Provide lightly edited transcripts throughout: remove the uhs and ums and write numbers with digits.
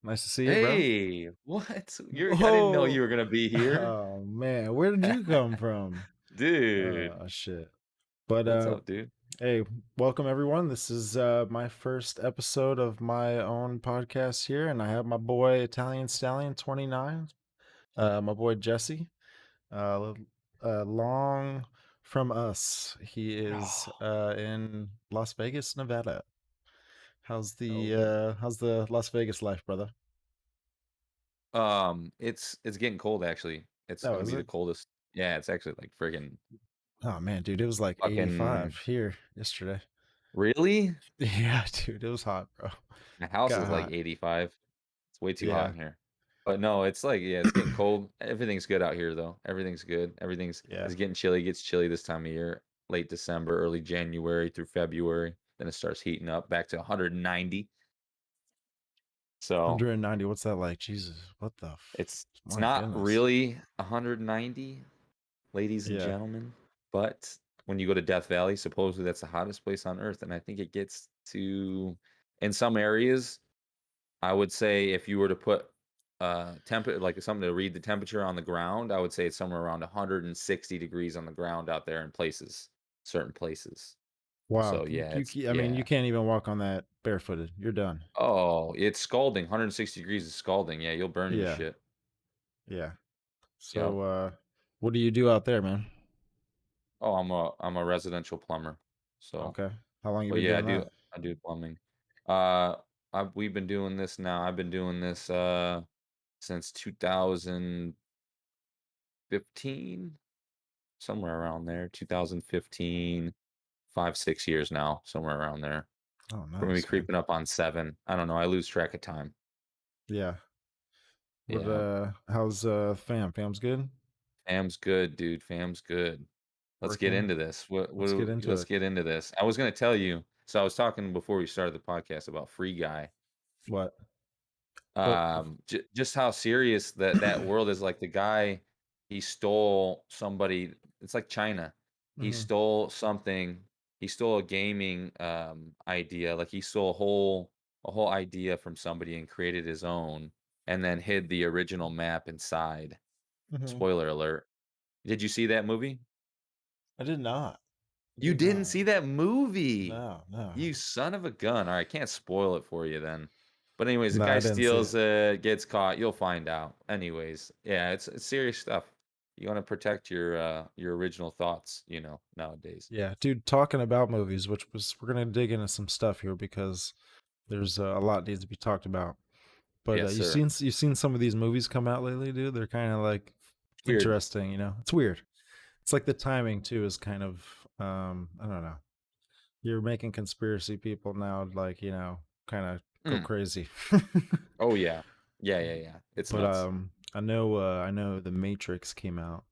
Nice to see you, bro. Hey, what? I didn't know you Whoa! were gonna be here. Oh man, where did you come from? Dude, Oh shit. But what's up, dude? hey, welcome everyone. This is my first episode of my own podcast here, and I have my boy ItalianStallion29, my boy Jesse. Long from us. He is Oh, in Las Vegas, Nevada. oh. How's the Las Vegas life, brother? It's getting cold actually. It's Oh, gonna is be the it? coldest. Yeah, it's actually like friggin' Oh man, dude, it was like fucking 85 here yesterday. really? Yeah, dude, it was hot, bro. My house Got is like hot. 85. It's way too hot Yeah. in here. But no, it's like yeah, it's getting cold. Everything's good out here though. Everything's good. Yeah. It's getting chilly. It gets chilly this time of year. Late December, early January through February. Then it starts heating up back to 190. So 190. What's that like? Jesus. What the it's my not goodness. really 190, ladies and Yeah. gentlemen, but when you go to Death Valley, supposedly that's the hottest place on earth, and I think it gets to in some areas, I would say if you were to put like something to read the temperature on the ground, I would say it's somewhere around 160 degrees on the ground out there in places, certain places. Wow. So yeah, it's I mean, yeah. you can't even walk on that barefooted. You're done. Oh, it's scalding. 160 degrees is scalding. Yeah, you'll burn your Yeah. shit. Yeah. So Yep. what do you do out there, man? Oh, I'm a residential plumber. So, Okay. How long you but been yeah, doing that? I do plumbing. Uh, we've been doing this now. I've been doing this since 2015, somewhere around there. 2015, 5, 6 years now, somewhere around there. Oh, We're gonna be nice, man. creeping up on 7. I don't know. I lose track of time. Yeah. What Yeah, how's fam's good? fam's good, dude. Fam's good. Let's get Working? into this. Let's get into Let's it. get into this. I was gonna tell you. So I was talking before we started the podcast about Free Guy. What? What? Just how serious that world is. Like the guy, he stole somebody. It's like China. He Mhm. stole something. He stole a gaming idea. Like he stole a whole idea from somebody and created his own, and then hid the original map inside. Mhm. Spoiler alert. Did you see that movie? I did not. You Did didn't not. see that movie. No, no. You son of a gun. Alright, can't spoil it for you then. But anyways, the No, guy I didn't see steals it. it, gets caught, you'll find out. Anyways, yeah, it's serious stuff. You wanna protect your original thoughts, nowadays. Yeah, dude, talking about movies, we're gonna dig into some stuff here because there's a lot needs to be talked about. But Yes, sir. you've seen some of these movies come out lately, dude. They're kind of like Weird. interesting, It's weird. It's like the timing too is kind of I don't know. You're making conspiracy people now like, kind of go Mm. crazy. Oh, yeah. Yeah, yeah, yeah. It's But nuts. I know The Matrix came out,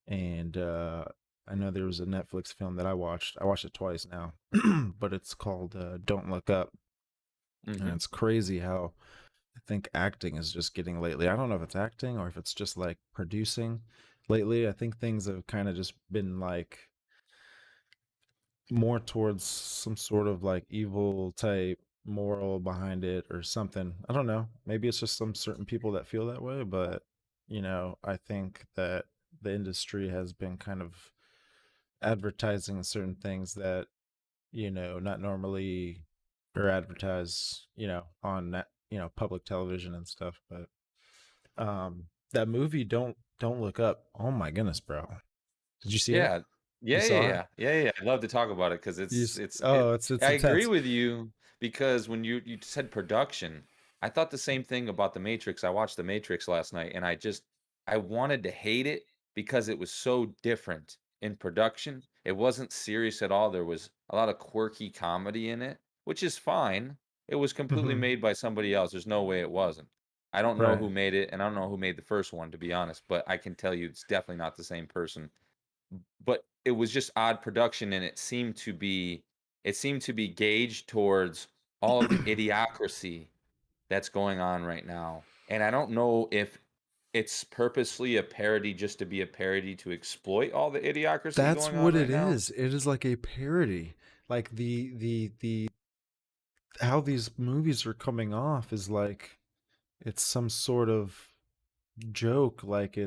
and I know there was a Netflix film that I watched. I watched it twice now, but it's called Don't Look Up, and Mhm. it's crazy how I think acting is just getting lately. I don't know if it's acting or if it's just like producing lately. I think things have kind of just been like more towards some sort of like evil type moral behind it or something. I don't know. Maybe it's just some certain people that feel that way, but I think that the industry has been kind of advertising certain things that, not normally are advertised, on that, public television and stuff, but that movie don't look up. Oh my goodness, bro. Did you see it? Yeah. You Yeah, yeah, saw it? yeah. Yeah, yeah. I'd love to talk about it because Oh, it's I agree intense. with you because when you said production, I thought the same thing about The Matrix. I watched The Matrix last night and I wanted to hate it because it was so different in production. It wasn't serious at all. There was a lot of quirky comedy in it, which is fine. It was completely Mhm. made by somebody else. There's no way it wasn't. I don't know who Right. made it, and I don't know who made the first one, to be honest, but I can tell you it's definitely not the same person. But it was just odd production, and it seemed to be gauged towards all of the idiocracy that's going on right now, and I don't know if it's purposely a parody just to be a parody to exploit all the idiocracy That's going on what it right now. is. It is like a parody. Like the how these movies are coming off is like it's some sort of joke. Like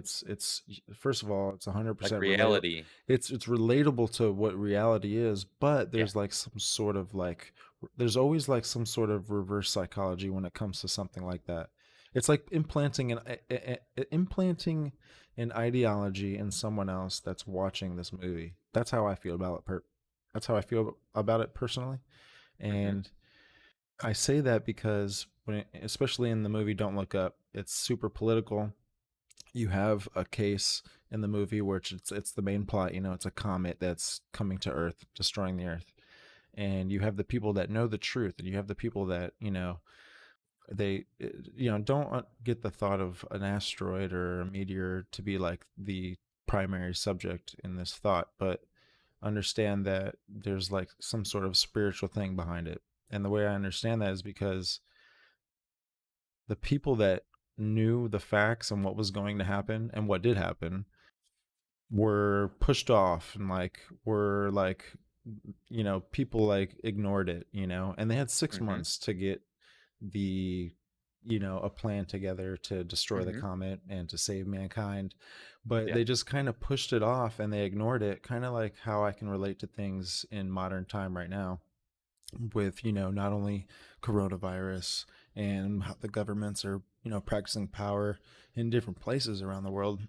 first of all, it's Like 100% relatable. reality. It's relatable to what reality is, but Yeah. there's like some sort of like there's always like some sort of reverse psychology when it comes to something like that. It's like implanting an ideology in someone else that's watching this movie. That's how I feel about it. That's how I feel about it personally. Hmm. And I say that because especially in the movie Don't Look Up, it's super political. You have a case in the movie where it's the main plot. You know, it's a comet that's coming to Earth, destroying the Earth, and you have the people that know the truth, and you have the people that they don't get the thought of an asteroid or a meteor to be like the primary subject in this thought, but understand that there's like some sort of spiritual thing behind it. And the way I understand that is because the people that knew the facts and what was going to happen and what did happen were pushed off and like were like people like ignored it, and they had 6 Hmm. months to get the a plan together to destroy the Hmm. comet and to save mankind, but Yeah. they just kind of pushed it off and they ignored it, kind of like how I can relate to things in modern time right now with not only coronavirus and how the governments are practicing power in different places around the world,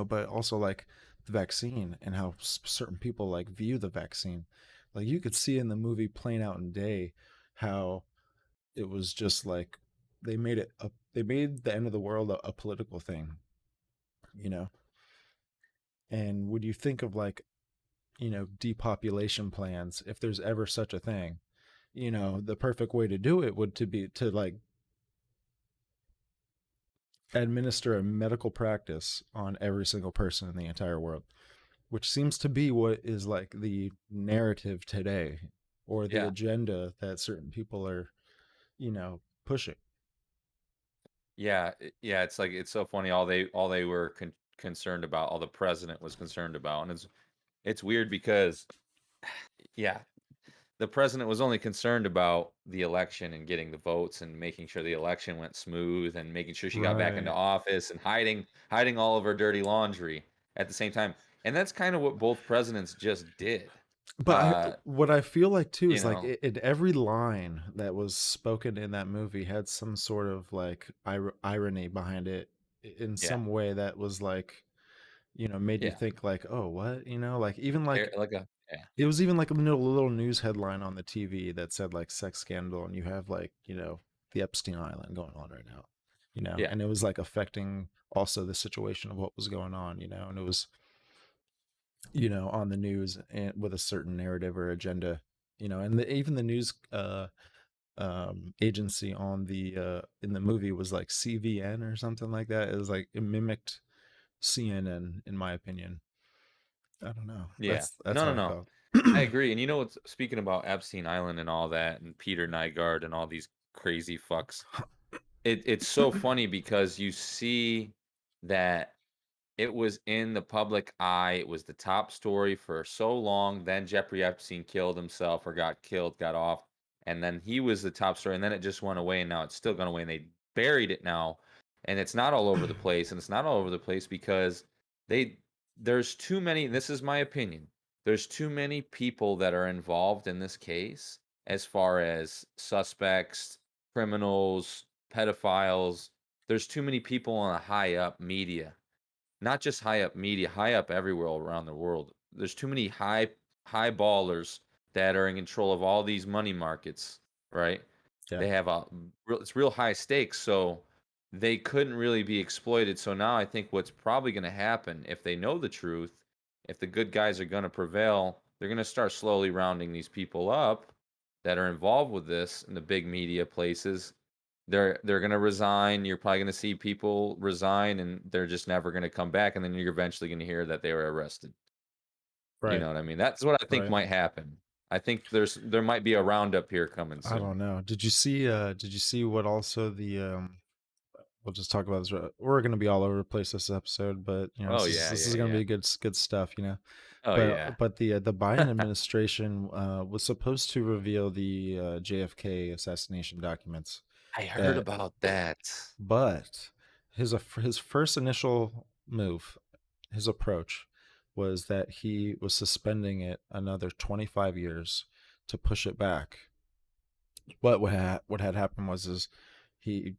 but also like the vaccine and how certain people like view the vaccine. Like you could see in the movie Plain Out in Day how it was just like they made the end of the world a political thing, you know. And would you think of like depopulation plans, if there's ever such a thing, the perfect way to do it would to be to like administer a medical practice on every single person in the entire world, which seems to be what is like the narrative today or the Yeah. agenda that certain people are, pushing. Yeah, it's like it's so funny. All they were concerned about, all the president was concerned about, and it's weird because yeah, the president was only concerned about the election and getting the votes and making sure the election went smooth and making sure she got back into Right. office and hiding all of her dirty laundry at the same time. And that's kind of what both presidents just did. But Uh, what I feel like too you is like know, every line that was spoken in that movie had some sort of like irony behind it in yeah, some way that was like, made you yeah, think like, oh, what, like even like like a yeah, it was even like a little news headline on the TV that said like sex scandal, and you have like, the Epstein Island going on right now, yeah, and it was like affecting also the situation of what was going on, and it was, on the news and with a certain narrative or agenda, and even the news agency on the in the movie was like CVN or something like that. It was like it mimicked CNN in my opinion. I don't know. yeah. That's No, how no, I no. felt. I agree. And you know what's speaking about Epstein Island and all that, and Peter Nygard and all these crazy fucks. It's so funny because you see that it was in the public eye. It was the top story for so long. Then Jeffrey Epstein killed himself or got killed, got off, and then he was the top story. And then it just went away, and now it's still gone away. And they buried it now, and it's not all over the place. And it's not all over the place because they there's too many. This is my opinion. There's too many people that are involved in this case, as far as suspects, criminals, pedophiles. There's too many people on a high up media, not just high up media, high up everywhere around the world. There's too many high ballers that are in control of all these money markets, right? Yeah. They have it's real high stakes, so they couldn't really be exploited. So now I think what's probably going to happen, if they know the truth, if the good guys are going to prevail, they're going to start slowly rounding these people up that are involved with this in the big media places. They're gonna resign. You're probably gonna see people resign, and they're just never gonna come back. And then you're eventually gonna hear that they were arrested. You Right. know what I mean? That's what I think Right. might happen. I think there might be a roundup here coming I soon. don't know. Did you see what also the we'll just talk about this. We're going to be all over the place this episode, but Oh yeah, this yeah, is going to yeah. be good stuff, Oh yeah. But the Biden administration was supposed to reveal the JFK assassination documents, I heard that about that. but his first initial move, his approach was that he was suspending it another 25 years to push it back. But what had happened was is he,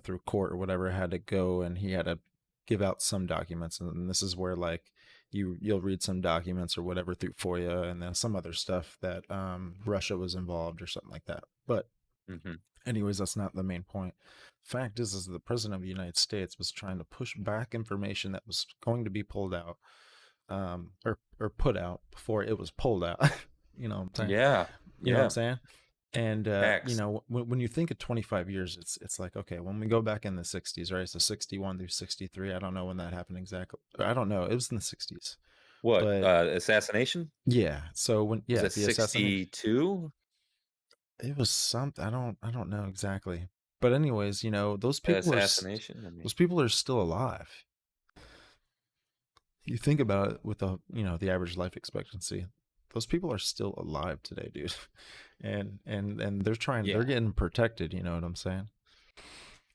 through court or whatever, had to go and he had to give out some documents, and this is where like you'll read some documents or whatever through FOIA, and then some other stuff that Russia was involved or something like that. But Mhm. anyways, that's not the main point. Fact is the president of the United States was trying to push back information that was going to be pulled out, or put out before it was pulled out. you know what I'm saying? Yeah. You know what I'm Yeah. saying? And Facts. when you think of 25 years, it's like, okay, when we go back in the 60s, right? So 61 through 63. I don't know when that happened exactly. I don't know. It was in the 60s, What, but assassination? yeah. So Was yeah, it the assassination. 62? It was something. I don't know exactly. But anyways, Assassination? I mean, those people are still alive. You think about it with the average life expectancy. Those people are still alive today, dude. And they're yeah. getting protected, you know what I'm saying?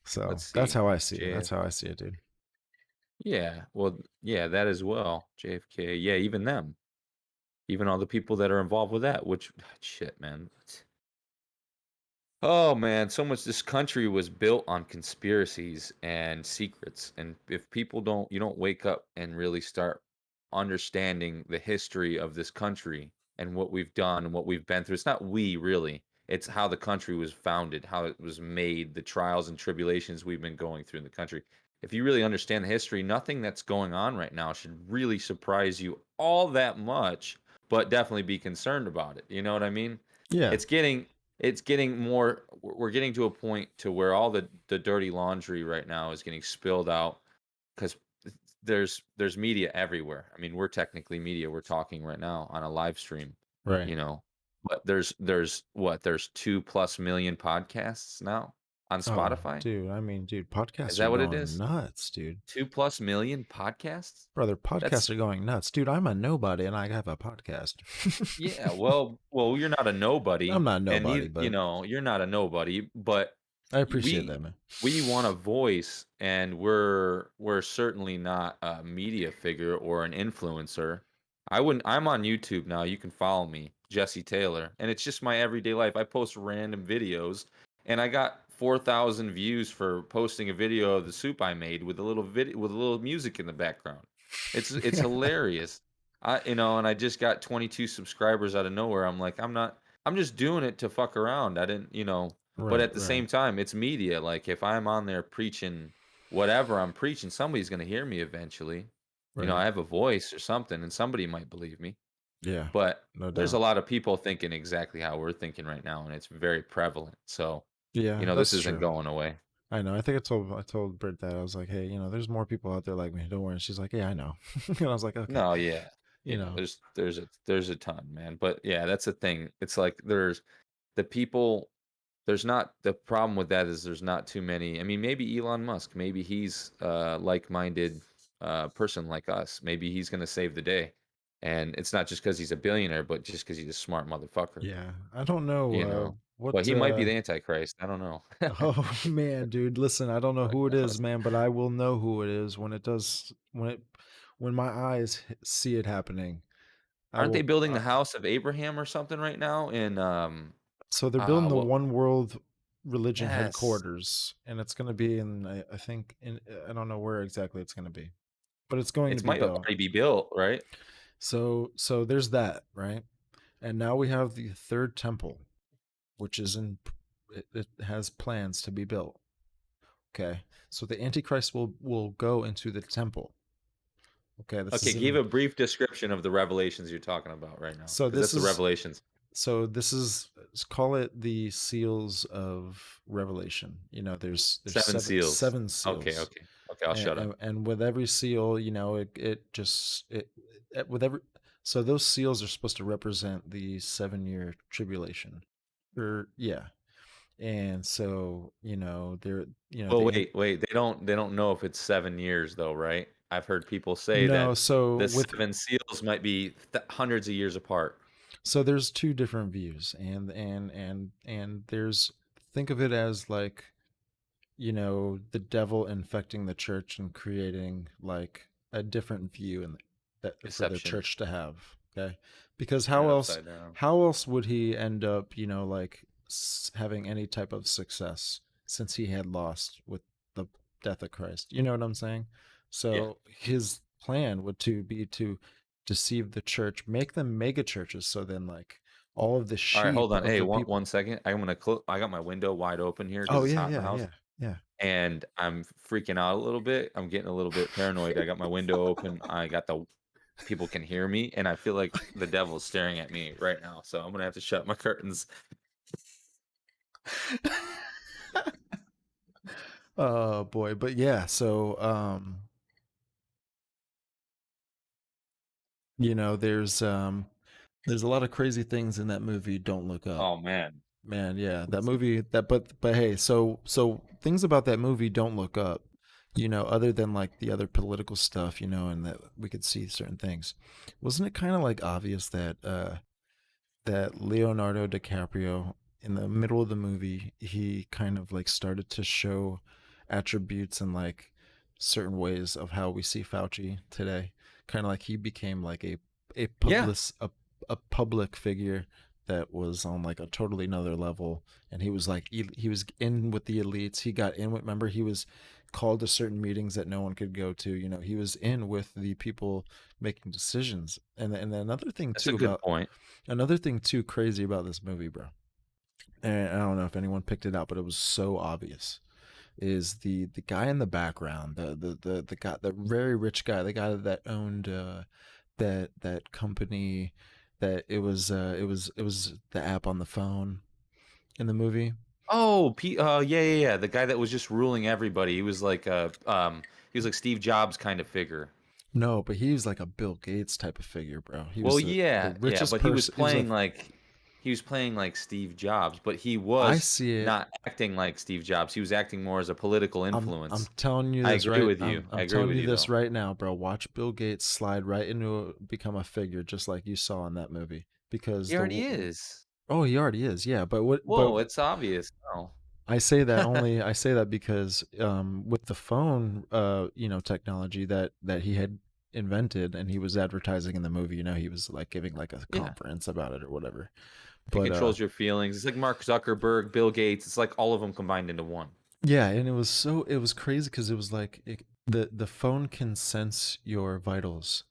So Let's that's see. how I see it. That's JF how I see it, dude. Yeah. Well, yeah, that as well. JFK. Yeah, even them. Even all the people that are involved with that, which shit, man. Oh man, so much this country was built on conspiracies and secrets. And if people you don't wake up and really start understanding the history of this country and what we've done and what we've been through. It's not we really. It's how the country was founded, how it was made, the trials and tribulations we've been going through in the country. If you really understand the history, nothing that's going on right now should really surprise you all that much, but definitely be concerned about it. You know what I mean? Yeah. It's getting it's getting more we're getting to a point to where all the dirty laundry right now is getting spilled out because there's media everywhere. I mean, we're technically media. We're talking right now on a live stream, Right. you know. But there's 2+ million podcasts now on Oh, Spotify. dude. I mean, dude, Is podcasts are that what it going is? nuts, dude. 2+ million podcasts? Brother, That's podcasts are going nuts. Dude, I'm a nobody and I have a podcast. Yeah, well, you're not a I'm nobody, not and nobody, but you're not a nobody, but I appreciate we that, man. we want a voice, and we're certainly not a media figure or an influencer. I'm on YouTube now. You can follow me, Jesse Taylor, and it's just my everyday life. I post random videos, and I got 4,000 views for posting a video of the soup I made with a little video with a little music in the background. It's hilarious. And I just got 22 subscribers out of nowhere. I'm just doing it to fuck around. I didn't, but Right, at the right, same time, it's media. Like if I'm on there preaching whatever I'm preaching, somebody's going to hear me eventually. right. I have a voice or something and somebody might believe me. Yeah, But no there's a doubt. lot of people thinking exactly how we're thinking right now and it's very prevalent. So, Yeah, this that's isn't true. going away. I know. I told Britt that. I was like, hey, there's more people out there like me. Don't worry. And she's like, yeah, I know. And I was like, okay, No, yeah. you know, There's a ton, man. But yeah, that's the thing. It's like the people there's not the problem with that is there's not too many. I mean, maybe Elon Musk, maybe he's a like-minded person like us. Maybe he's going to save the day. And it's not just because he's a billionaire, but just because he's a smart motherfucker, yeah. I don't know you know. But what he might be the Antichrist. I don't know. oh man, dude, listen, I don't know who it is, man, but I will know who it is when it does when my eyes see it happening. I Aren't they will building the house of Abraham or something right now? In so they're building the what? one world religion Yes, headquarters, and it's going to be in I think in I don't know where exactly it's going to be, but it's going to it be might built. already be built, right? So there's that, right? And now we have the third temple, which is it has plans to be built. Okay. So the Antichrist will go into the temple. Okay, this Okay, is give in a brief description of the revelations you're talking about right now, so because this that's the is revelations. so this is let's call it the seals of Revelation. There's Seven seals. seven Okay, seals. okay. Okay, I'll shut up. And with every seal, it just with every so those seals are supposed to represent the 7 year tribulation. Or yeah. And so, they're Well, the wait. They don't know if it's 7 years though, right? I've heard people say no, that so the with 7 seals might be hundreds of years apart. so there's two different views, and there's think of it as like, the devil infecting the church and creating like a different view and that for the Deception. church to have. Okay, because Turn how it else upside down. how else would he end up, like having any type of success since he had lost with the death of Christ? You know what I'm saying? Yeah. So his plan would to be to deceive the church, make them mega churches, so then like all of the All right, hold sheep on. of Hey, the one people. second. I'm gonna close. I got my window wide open here because Oh it's yeah, hot in the yeah, house, yeah, yeah. and I'm freaking out a little bit. I'm getting a little bit paranoid. I got my window open. I got the people can hear me, and I feel like the devil's staring at me right now. So I'm gonna have to shut my curtains. Oh boy, but yeah, so there's a lot of crazy things in that movie. Don't Look Up. Oh man. Man, yeah, that movie that but hey, so things about that movie Don't Look Up, other than like the other political stuff, and that we could see certain things. Wasn't it kind of like obvious that Leonardo DiCaprio in the middle of the movie he kind of like started to show attributes and like certain ways of how we see Fauci today. Kind of like he became like a Yeah, public a public figure that was on like a totally another level, and he was like he was in with the elites. He got in with, remember, he was called to certain meetings that no one could go to. He was in with the people making decisions. And another thing that's a too good about point. Another thing too crazy about this movie, bro, and I don't know if anyone picked it out, but it was so obvious. Is the guy in the background, the guy, the very rich guy, the guy that owned that company, that it was the app on the phone in the movie. Oh, yeah, yeah, yeah. The guy that was just ruling everybody. He was like Steve Jobs kind of figure. No, but he was like a Bill Gates type of figure, bro. He Well, was the yeah, yeah, richest but he was person. He was a playing like Steve Jobs, but he I was see it. not acting like Steve Jobs. He was acting more as a political I'm influence. telling you I this agree right. with you. I I'm agree telling with you you this though. right now, bro. Watch Bill Gates slide right into become a figure, just like you saw in that movie. Because He already is. oh, he already is, yeah. But Whoa, it's obvious. Oh. I say that because with the phone, technology that he had invented and he was advertising in the movie. He was like giving like a Yeah. conference about it or whatever. It But controls your feelings. It's like Mark Zuckerberg, Bill Gates. It's like all of them combined into one. yeah, and it was crazy because it was like the phone can sense your vitals.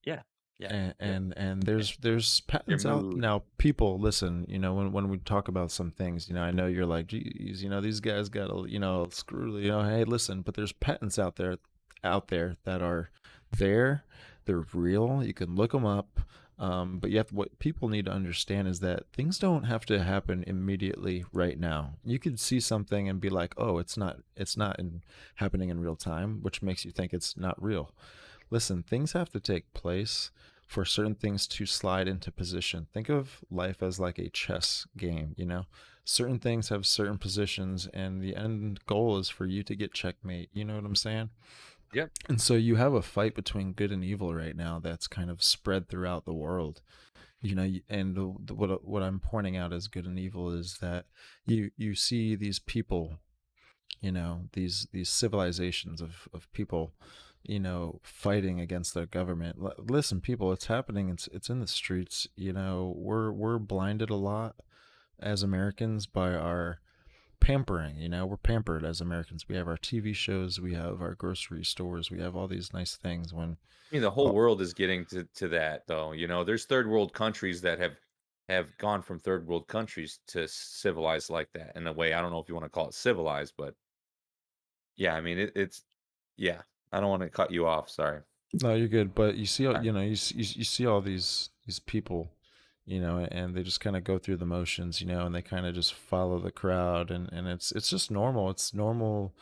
Yeah. Yeah. Yep. And Yeah. there's Your patents out mood. now. People listen, when we talk about some things, I know you're like, geez, these guys got a, screw, hey, listen, but there's patents out there that are there. They're real. You can look them up. But what people need to understand is that things don't have to happen immediately right now. You could see something and be like, oh, it's not happening in real time, which makes you think it's not real. Listen, things have to take place for certain things to slide into position. Think of life as like a chess game, Certain things have certain positions, and the end goal is for you to get checkmate. You know what I'm saying? Yep. And so you have a fight between good and evil right now that's kind of spread throughout the world. And what I'm pointing out as good and evil is that you see these people, these civilizations of people, fighting against their government. Listen, people, it's happening. It's in the streets. We're blinded a lot as Americans by our pampering. We're pampered as Americans. We have our TV shows, we have our grocery stores, we have all these nice things. When I mean, the whole oh, world is getting to that though. There's third world countries that have gone from third world countries to civilized like that in a way. I don't know if you want to call it civilized, but yeah, I mean it's yeah. I don't want to cut you off. Sorry. no, you're good. But you see, All right. you see all these people, and they just kind of go through the motions, and they kind of just follow the crowd, and it's just normal. It's normal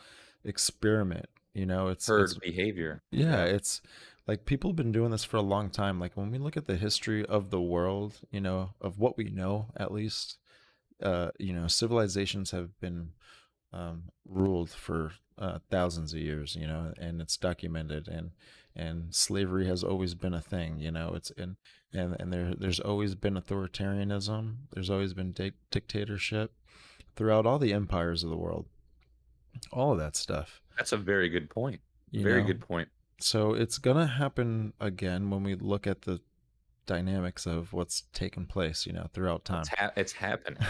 experiment. It's Herd behavior. yeah, Yeah. it's like people have been doing this for a long time. Like when we look at the history of the world, of what we know at least, civilizations have been ruled for thousands of years, and it's documented, and slavery has always been a thing, it's and there's always been authoritarianism, there's always been dictatorship. throughout all the empires of the world, all of that stuff, That's a very good point. you Very know? good point. So it's going to happen again when we look at the dynamics of what's taken place, throughout time. It's happening.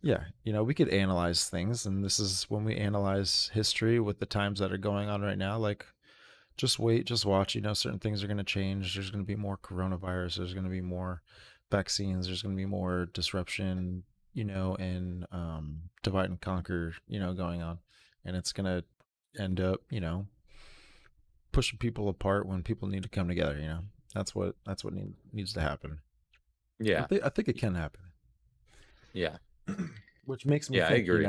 Yeah, we could analyze things, and this is when we analyze history with the times that are going on right now. Like, just wait, just watch. Certain things are going to change. There's going to be more coronavirus. There's going to be more vaccines. There's going to be more disruption, and divide and conquer, going on, and it's going to end up, pushing people apart when people need to come together. That's what needs to happen. I Yeah. think I think it can happen. Yeah. Which makes me Yeah, I think, agree.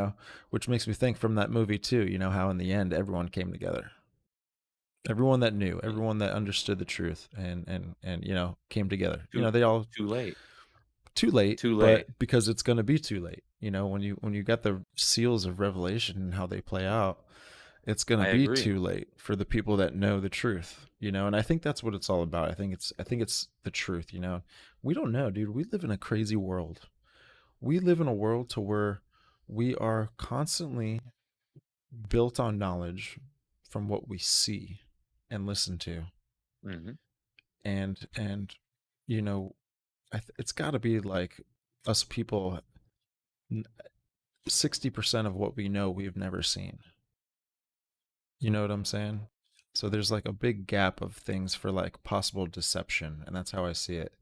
which makes me think from that movie too, how in the end everyone came together. Everyone that knew, Y everyone that understood the truth and came together. Too They all too late. too late, Too late. but because it's going to be too late. When you got the seals of revelation and how they play out, it's going to I be agree. too late for the people that know the truth. And I think that's what it's all about. I think it's the truth. We don't know, dude. We live in a crazy world. We live in a world to where we are constantly built on knowledge from what we see and listen to. Mhm. And you know it's got to be like us people, 60% of what we know we've never seen. You know what I'm saying? So there's like a big gap of things for like possible deception, and that's how I see it.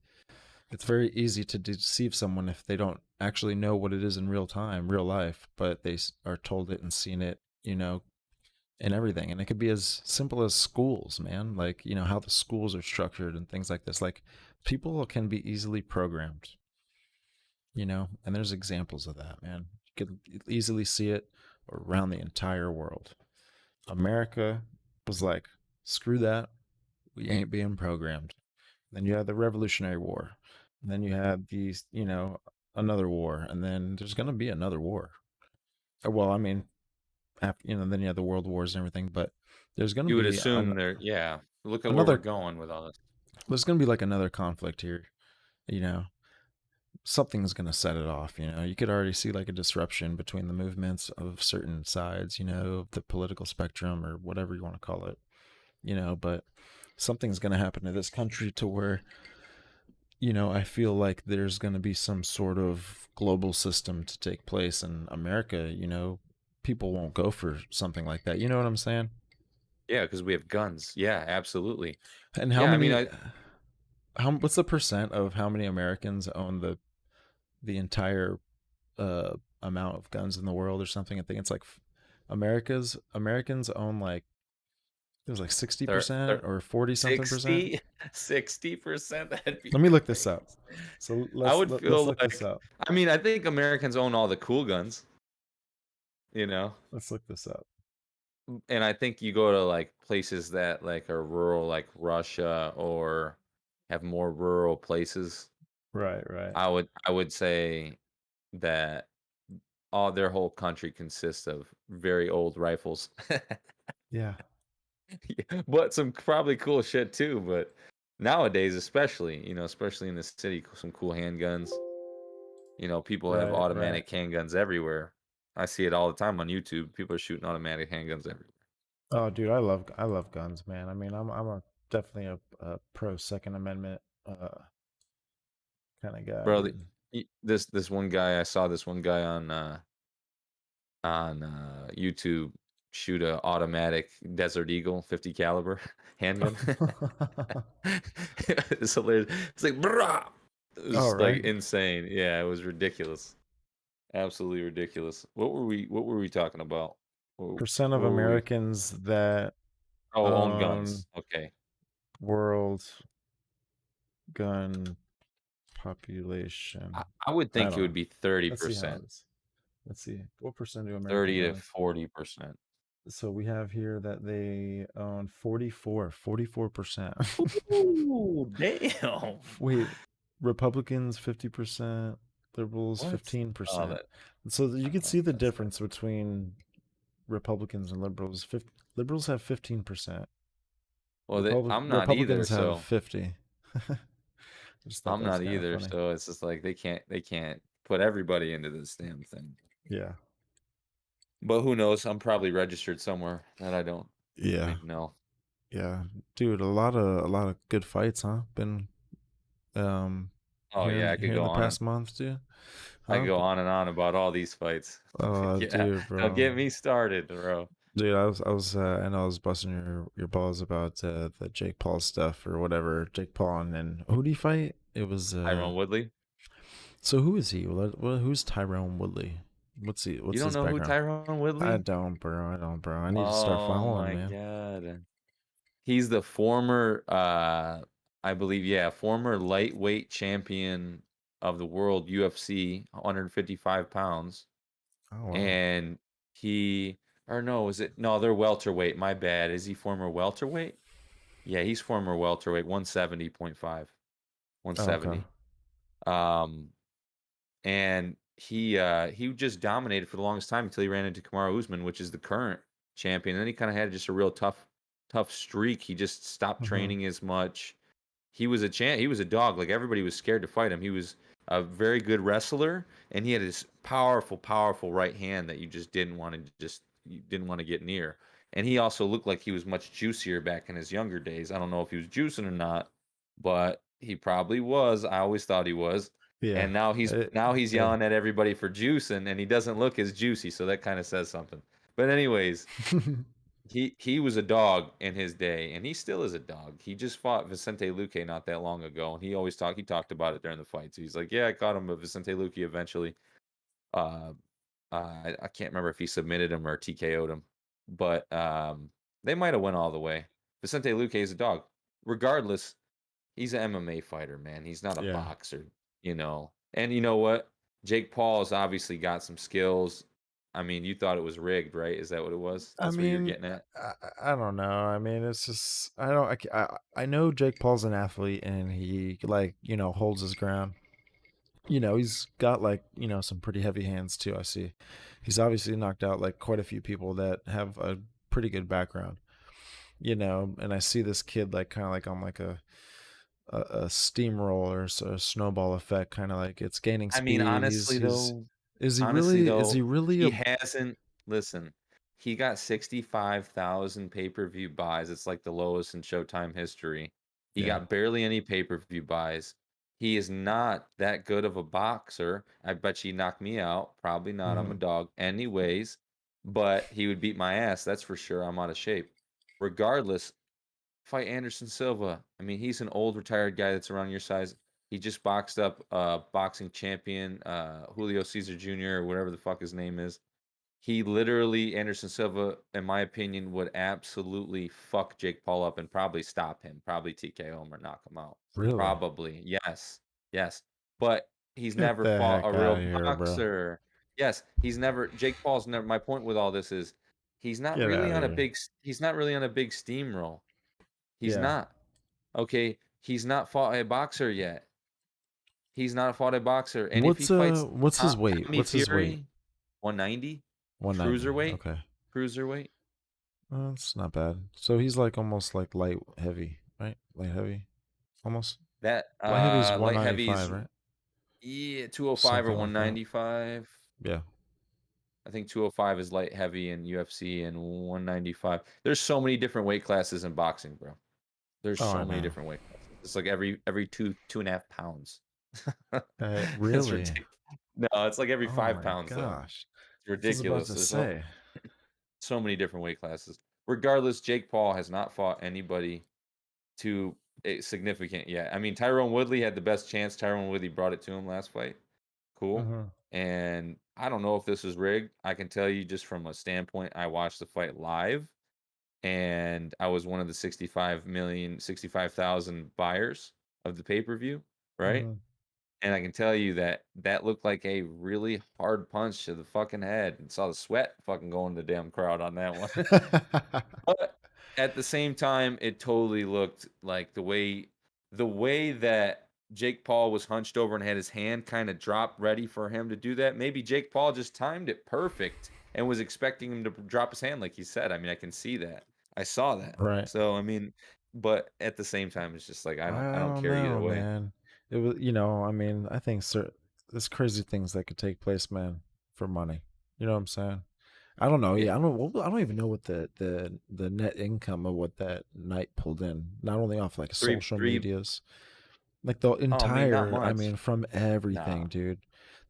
It's very easy to deceive someone if they don't actually know what it is in real time, real life, but they are told it and seen it, and everything. And it could be as simple as schools, man. Like, how the schools are structured and things like this. Like, people can be easily programmed, and there's examples of that, man. You could easily see it around the entire world. America was like, screw that. We ain't being programmed. Then you had the Revolutionary War. And then you had these, another war. And then there's going to be another war. Well, I mean, after, then you have the world wars and everything, but there's going to You would be assume there yeah. Look at where we're another, going with all this. there's going to be like another conflict here, you know, something's going to set it off. You could already see like a disruption between the movements of certain sides, of the political spectrum or whatever you want to call it, but something's going to happen to this country to where, I feel like there's going to be some sort of global system to take place in America. People won't go for something like that. You know what I'm saying? Yeah, because we have guns. Yeah, absolutely. And how Yeah, I mean, many, I what's the percent of how many Americans own the entire amount of guns in the world or something? I think it's like Americans own like, it was like thir 60% thir or 40 something percent. 60%, that'd be Let me look this crazy. up. So I let's would let, let's feel look this like up. I mean, I think Americans own all the cool guns, you know? Let's look this up. And I think you go to, like, places that, like, are rural, like Russia or have more rural places, Right, right. I would say that all their whole country consists of very old rifles. Yeah, Yeah, but some probably cool shit too, but nowadays, especially, especially in the city, some cool handguns. People have right, right. automatic handguns everywhere. I see it all the time on YouTube. People are shooting automatic handguns everywhere. Oh, dude, I love guns, man. I mean, I'm a definitely a pro Second Amendment kind of guy, Bro, dude. this one guy, I saw this one guy on YouTube shoot a automatic Desert Eagle 50 caliber handgun. It's hilarious. It's like, brah! It All was like right. insane. Yeah, it was ridiculous. Absolutely ridiculous. What were we talking about? What, Percent of what were we Americans that Oh, own own guns. Okay. world gun I, population. I would I think it don't would know. be Let's see how 30%. it is. Let's see. What percent do Americans 30 to own? 40%. So we have here that they own 44%. Ooh, damn. Wait, Republicans 50%, liberals What? Oh, 15%. So you can see the that's that. difference between Republicans and liberals. Liberals have 15%. Well, I'm not either, Republicans have so 50. I just thought I'm that was not kind of either. funny. So it's just like they can't put everybody into this damn thing. Yeah. But who knows? I'm probably registered somewhere that I don't Yeah. even know. Yeah. Dude, a lot of good fights, huh? Been um Oh yeah, here in the past month, dude. I could Huh? go on and on about all these fights. Yeah, Dude, don't bro. get me started, bro. Dude, I know I was busting your balls about the Jake Paul stuff or whatever. Jake Paul and then who did he fight? It was Tyrone Woodley. so who is he? Who's Tyrone Woodley? You What's don't his know who background? Tyrone I Woodley? don't, bro. I don't, bro. I need to start Oh following, my man. god. He's the former I believe, yeah, former lightweight champion of the world UFC, 155 pounds. Oh wow. And he or no, is it no, they're welterweight. My bad. Is he former welterweight? Yeah, he's former welterweight, 170.5. Oh, okay. 170. Um and he just dominated for the longest time until he ran into Kamaru Usman, which is the current champion. And then he kind of had just a real tough streak. He just stopped Mm-hmm. training as much. He was a dog. Like everybody was scared to fight him. He was a very good wrestler, and he had this powerful right hand that you didn't want to get near. And he also looked like he was much juicier back in his younger days. I don't know if he was juicing or not, but he probably was. I always thought he was. Yeah. And now he's Hey. yelling at everybody for juicing, and he doesn't look as juicy, so that kind of says something. But anyways, he was a dog in his day, and he still is a dog. He just fought Vicente Luque not that long ago, and he talked about it during the fights. He's like, "Yeah, I caught him, but Vicente Luque eventually, uh, I can't remember if he submitted him or TKO'd him, but they might have went all the way. Vicente Luque is a dog. Regardless, he's an MMA fighter, man. He's not a Yeah. boxer, you know. And you know what? Jake Paul has obviously got some skills. I mean, you thought it was rigged, right? Is that what it was? I That's what you're mean, getting at? I don't know. I mean, it's just I don't I know Jake Paul's an athlete and he like holds his ground. He's got like some pretty heavy hands too. I see. He's obviously knocked out like quite a few people that have a pretty good background. And I see this kid like kind of like on like a steamroll or a snowball effect, kind of like it's gaining I mean, speed. He's honestly is he though, really he a hasn't listen, he got 65,000 pay-per-view buys. It's like the lowest in Showtime history. He yeah. got barely any pay-per-view buys. He is not that good of a boxer. I bet you knock me out. Probably not. I'm a Hmm. dog. Anyways, but he would beat my ass. That's for sure. I'm out of shape. Regardless, fight Anderson Silva. I mean, he's an old retired guy that's around your size. He just boxed up boxing champion Julio Cesar Jr. or whatever the fuck his name is. He literally Anderson Silva, in my opinion, would absolutely fuck Jake Paul up and probably stop him, probably TKO him or knock him out. Really? Probably, yes, yes. But he's Get never the fought a heck out real of here, bro. boxer. Yes, he's never. Jake Paul's never. My point with all this is Get out of here. he's not really on a big steamroll. He's Yeah. not. Okay, he's not fought a boxer yet. He's not fought a boxer, and if he fights What's his weight? Tommy What's his weight? Fury, 190, 190. cruiserweight, Okay. cruiserweight. That's not bad. So he's like almost like light heavy, right? Light heavy. Almost. That Light heavy is light 195, heavies, right? yeah, 205 or Something like that. 195. Yeah. I think 205 is light heavy in UFC and 195. There's so many different weight classes in boxing, bro. There's Oh, I so many know. different weight classes. It's like every 2.5 pounds. It's Really? ridiculous. No, it's like every Oh five my pounds though. gosh. It's I was about ridiculous. to There's say. so many different weight classes. Regardless, Jake Paul has not fought anybody too significant yet. I mean, Tyrone Woodley had the best chance. Tyrone Woodley brought it to him last fight. Cool. Hmm. And I don't know if this is rigged. I can tell you just from a standpoint, I watched the fight live and I was one of the 65,000 buyers of the pay-per-view, right? Hmm. And I can tell you that that looked like a really hard punch to the fucking head and saw the sweat fucking going to the damn crowd on that one. But at the same time, it totally looked like the way that Jake Paul was hunched over and had his hand kind of dropped ready for him to do that. Maybe Jake Paul just timed it perfect and was expecting him to drop his hand like he said. I mean, I can see that. I saw that. Right. So, I mean, but at the same time it's just like I I don't don't care either know, way. man. I mean, I think there's crazy things that could take place, man, for money. You know what I'm saying? I don't know. Yeah, Yeah, I don't even know what the net income of what that night pulled in. Not only off like social 3 medias, like the oh, I mean, not entire. I much. mean, from Nah, everything, dude.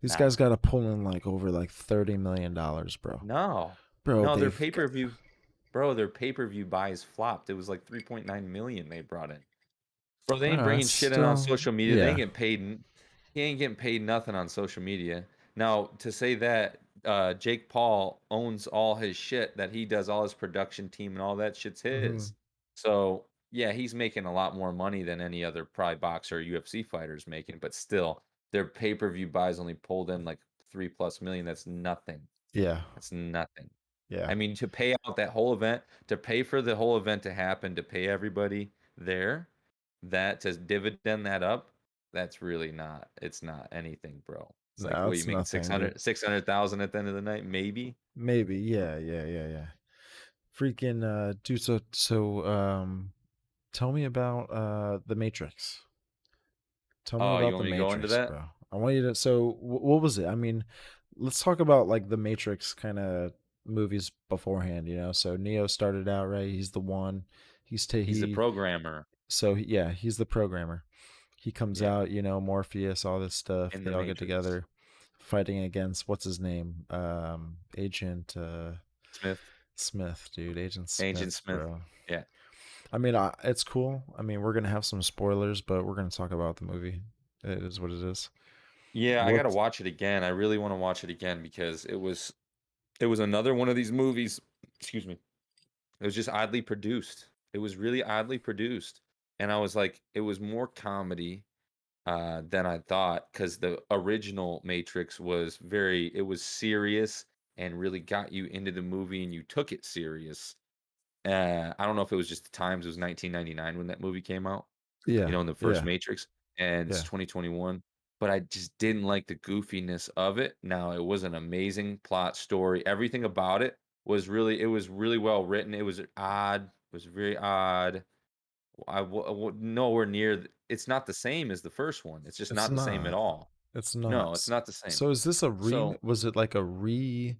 These nah. guys got to pull in like over like $30 million, bro. No. Bro, No, their they've got, pay-per-view bro, their pay-per-view buys flopped. It was like 3.9 million they brought in. Bro, they ain't bro. That's bringing shit in on still, social media. They ain't yeah. getting paid he ain't getting paid nothing on social media. Now, to say that, Jake Paul owns all his shit, that he does all his production team and all that shit's Hmm. his. So, yeah, he's making a lot more money than any other probably boxer or UFC fighter's making, but still, their pay-per-view buys only pulled in like 3 plus million. That's nothing. Yeah, That's nothing. yeah. I mean, to pay out that whole event, to pay for the whole event to happen, to pay everybody there, that to dividend that up, that's really not, it's not anything, bro. It's like, No, what, you it's making nothing, dude. 600,000 at the end of the night? Maybe. Maybe, yeah, yeah, yeah, yeah. Freaking dude. So tell me about the Matrix. Tell me Oh, you about the want me to go into Matrix, that? bro. I want you to. So, what was it? I mean, let's talk about like the Matrix kind of movies beforehand. So Neo started out right. He's the one. He's to He's a he. programmer. Yeah, he's the programmer. He comes Yeah. out. Morpheus, all this stuff. In the They all get Matrix. together, fighting against what's his name? Agent Smith. Smith, dude. Agent Agent Smith, Smith. bro. Yeah. I mean, it's cool. I mean, we're gonna have some spoilers, but we're gonna talk about the movie. It is what it is. Yeah, I gotta What? watch it again. I really want to watch it again because it was another one of these movies. Excuse me. It was just oddly produced. It was really oddly produced, and I was like, it was more comedy, than I thought, because the original Matrix was it was serious and really got you into the movie, and you took it serious. I don't know if it was just the times, it was 1999 when that movie came out, Yeah, in the first yeah, Matrix, and it's yeah. 2021, but I just didn't like the goofiness of it. Now, it was an amazing plot story. Everything about it was really well written. It was odd, it was very odd. Nowhere near it's not the same as the first one. It's just It's not the same at not. all. It's No, not. it's not the same. So is this a re? So Was it like a re?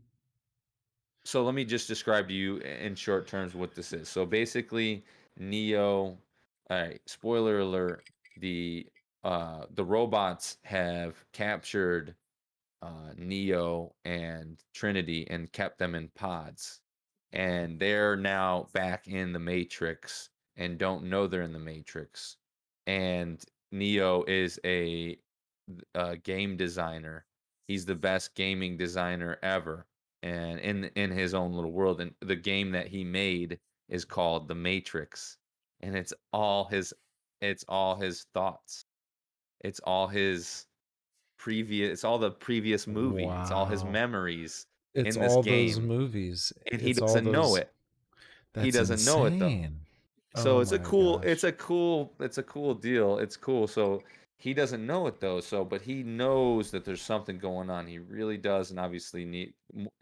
So let me just describe to you in short terms what this is. So basically, Neo, all right, spoiler alert, the robots have captured Neo and Trinity and kept them in pods. And they're now back in the Matrix and don't know they're in the Matrix. And Neo is a game designer. He's the best gaming designer ever, and in his own little world. And the game that he made is called The Matrix, and it's all his thoughts. It's all his it's all the previous movie. It's all his Wow. memories It's in this all those game, movies. and he It's all doesn't know those. it. He That's doesn't know it though. insane. So Oh my gosh. it's a cool deal. It's cool. So he doesn't know it though. So, but he knows that there's something going on. He really does. And obviously,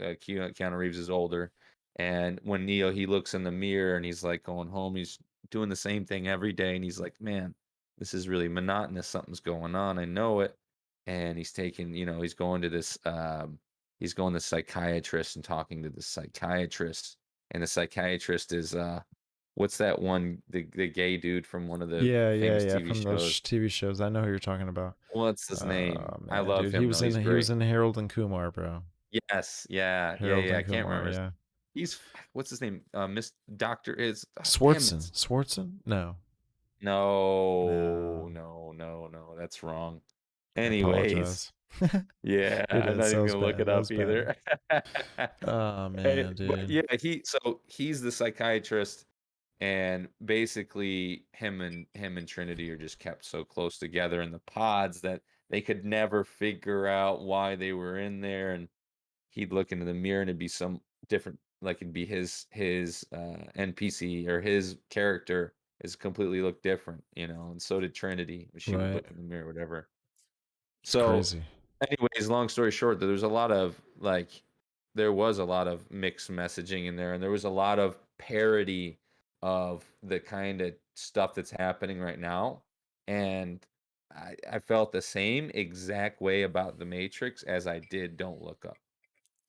Keanu Reeves is older. And when Neo, he looks in the mirror and he's like going home, he's doing the same thing every day. And he's like, man, this is really monotonous. Something's going on. I know it. And he's taking, he's going to he's going to psychiatrist and talking to the psychiatrist. And the psychiatrist is, what's that one, the gay dude from one of the Yeah, yeah, famous yeah. TV From those shows? TV shows, I know who you're talking about. What's his Oh name? I man, love dude, he him was though, in he's he was great. in Harold and Kumar, bro. Yes, yeah, yeah, Harold yeah, I and can't Kumar, remember yeah. what's his name? Miss Doctor is damn Swartzen, it. Swartzen? No, No, no. no, no, no, that's wrong. I Anyways, apologize. yeah, It I'm not is. That even was gonna look bad. it That up was bad. either. Oh man, But dude. yeah, he's the psychiatrist, and basically him and Trinity are just kept so close together in the pods that they could never figure out why they were in there. And he'd look into the mirror and it'd be some different, like it'd be his NPC or his character is completely look different, and so did Trinity when she would Right. look in the mirror, whatever. It's So, crazy. anyways, long story short, there was a lot of mixed messaging in there, and there was a lot of parody of the kind of stuff that's happening right now. And I felt the same exact way about The Matrix as I did Don't Look Up.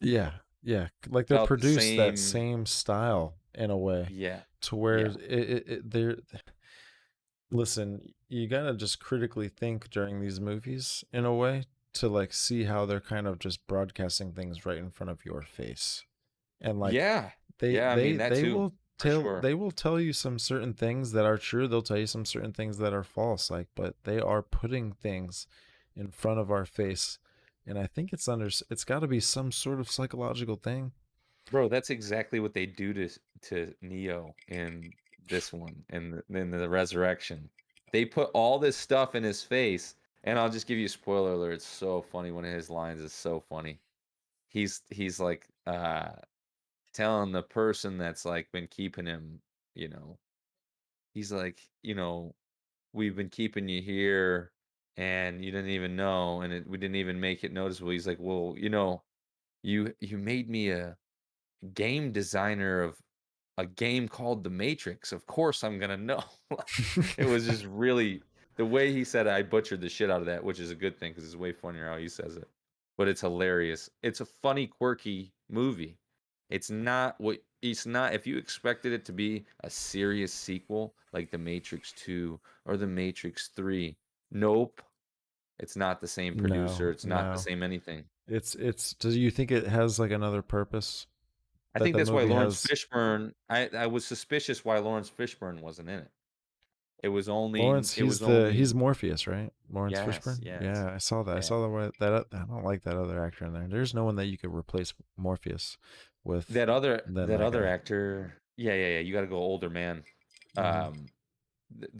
Yeah. Yeah, like they're Felt the produced that same. same style in a way Yeah. to where Yeah. they're listen, you gotta just critically think during these movies in a way to like see how they're kind of just broadcasting things right in front of your face. And like Yeah. Yeah, I mean, that too, for sure. they will tell you some certain things that are true, they'll tell you some certain things that are false, like, but they are putting things in front of our face. And I think it's got to be some sort of psychological thing. Bro, that's exactly what they do to Neo in this one, in the Resurrection. They put all this stuff in his face, and I'll just give you a spoiler alert. It's so funny. One of his lines is so funny. He's like telling the person that's like been keeping him, you know, he's like, we've been keeping you here and you didn't even know, and we didn't even make it noticeable. He's like, well, you made me a game designer of a game called The Matrix. Of course I'm gonna know. Like, it was just really the way he said it, I butchered the shit out of that, which is a good thing because it's way funnier how he says it. But it's hilarious. It's a funny, quirky movie. It's not if you expected it to be a serious sequel like The Matrix 2 or The Matrix 3. Nope. It's not the same producer. No, It's not the no. same anything. It's do you think it has like another purpose I that think the that's why movie Lawrence has? Fishburne I was suspicious why Lawrence Fishburne wasn't in it. Lawrence, It was he's only Morpheus, right? Lawrence yes, Fishburne. yes. Yeah, I saw that. I Yeah. saw the way that I don't like that other actor in there. There's no one that you could replace Morpheus with than That that other guy. actor, yeah, yeah, yeah, you gotta go older man. Hmm. Um, th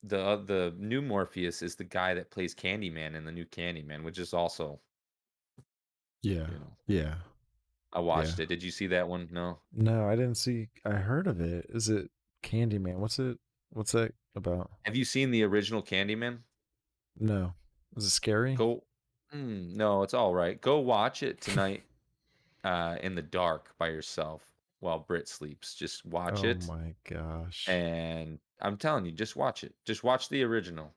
the new Morpheus is the guy that plays Candyman in the new Candyman, which is also, Yeah, you know, yeah, I yeah. watched it. Did you see that one? No? No, I didn't see. I heard of it. Is it Candyman? What's it? What's that about? Have you seen the original Candyman? No. Is it scary? Go no, it's alright. Go watch it tonight, in the dark by yourself while Brit sleeps. Just watch Oh it, my gosh. and I'm telling you, just watch it. Just watch the original.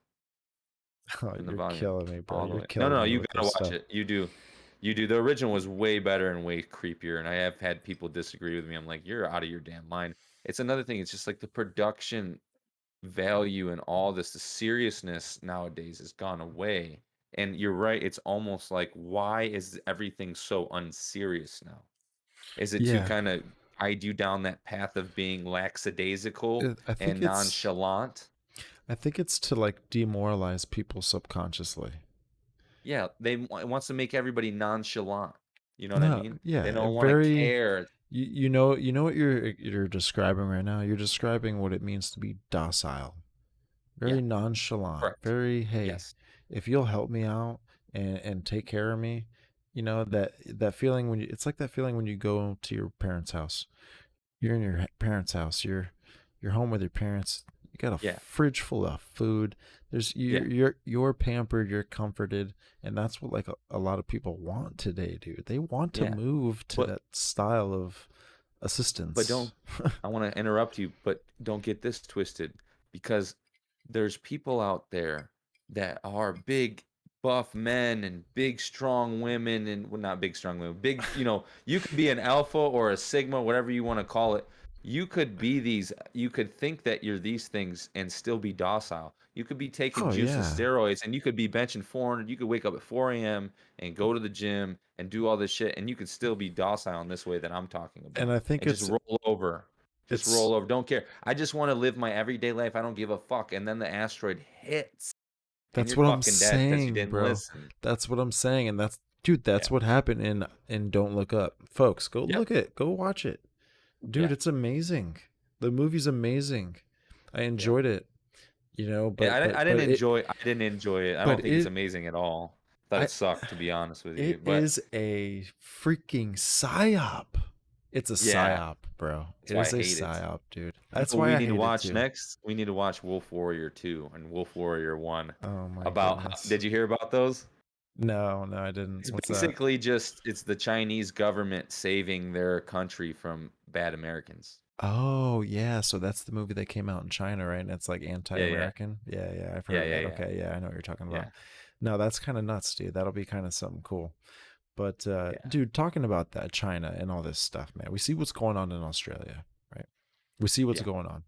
Oh, Turn the you're volume killing me, bro. all the You're way. No, killing no, me you with gotta this watch stuff. it. You do. You do. The original was way better and way creepier, and I have had people disagree with me. I'm like, you're out of your damn mind. It's another thing. It's just like the production value and all this, the seriousness nowadays has gone away. And you're right. It's almost like, why is everything so unserious now? Is it to Yeah, kind of guide you down that path of being lackadaisical I think and it's nonchalant? I think it's to like demoralize people subconsciously. Yeah, it wants to make everybody nonchalant. You know what I No, mean? They yeah, a don't want to very care. you know what you're describing right now. You're describing what it means to be docile, Yeah, very nonchalant, correct. very hey, Yes. if you'll help me out and take care of me, you know that feeling when you it's like that feeling when you go to your parents' house. You're in your parents' house. You're home with your parents. You got a Yeah. fridge full of food. There's Yeah. you're pampered, you're comforted, and that's what like a lot of people want today, dude. They want to Yeah. move to But that style of but don't assistance. I want to interrupt you, but don't get this twisted because there's people out there that are big buff men and big strong women and well, not big strong women, big, you could be an alpha or a sigma, whatever you want to call it. You could think that you're these things and still be docile. You could be taking Oh juice and yeah. steroids and you could be benching 400. You could wake up at 4 a.m. and go to the gym and do all this shit and you could still be docile in this way that I'm talking And about I think and just roll over. Just it's roll over. Don't care. I just want to live my everyday life. I don't give a fuck. And then the asteroid hits and that's you're what I'm fucking dead because you saying, didn't bro. listen. That's what I'm saying, and that's dude, that's Yeah. what happened in Don't Look Up. Folks, Yep. go watch it. Dude, Yeah. it's amazing. The movie's amazing. I Yeah. enjoyed it, you know, Yeah, I didn't enjoy it. I don't but think it's amazing at all. Thought I it sucked to be honest with you. it But is a freaking psyop. It's a yeah, psyop, bro. that's It why I is a hate it. psyop, dude. You That's know what why we I need to hate it watch too. next? We need to watch Wolf Warrior 2 and Wolf Warrior 1 Oh my about goodness. did you hear about those? No, no, I didn't. It's What's that? basically just it's the Chinese government saving their country from bad Americans. Oh yeah, so that's the movie that came out in China, right? And it's like Yeah, yeah. anti-American. Yeah, yeah, I've heard Yeah, of yeah, that. yeah. Okay, yeah, I know what you're talking Yeah. about. No, that's kind of nuts, dude. That'll be kind of something cool. But Yeah. dude, talking about that China and all this stuff, man, we see what's going on in Australia, right? We see what's Yeah. going on.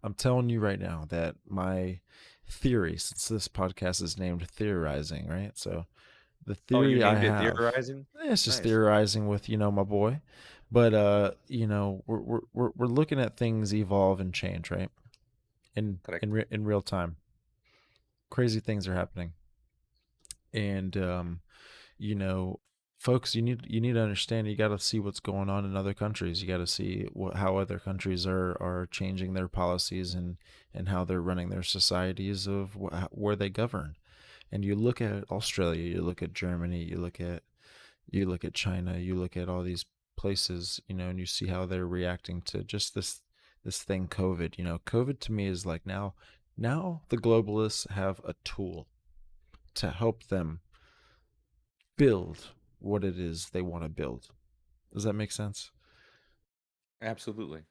I'm telling you right now that my theory, since this podcast is named Theorizing, right? So the Oh, you theory I named it have, Theorizing? it's just Nice. theorizing with my boy, but we're looking at things evolve and change, right? Correct. In real time, crazy things are happening, and you know, folks, you need to understand. You got to see what's going on in other countries. You got to see how other countries are changing their policies and how they're running their societies of where they govern. And you look at Australia, you look at Germany, you look at China, you look at all these places, and you see how they're reacting to just this thing, COVID. COVID to me is like now the globalists have a tool to help them build what it is they want to build. Does that make sense? Absolutely.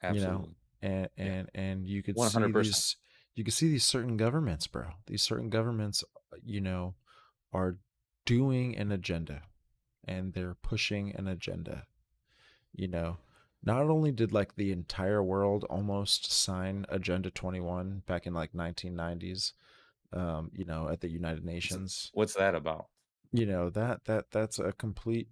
You know, Absolutely. Yeah. and $100%. you could see these certain governments, bro. These certain governments, you know, are doing an agenda and they're pushing an agenda. You know, not only did like the entire world almost sign Agenda 21 back in like 1990s, at the United What's Nations. what's that about? That's a complete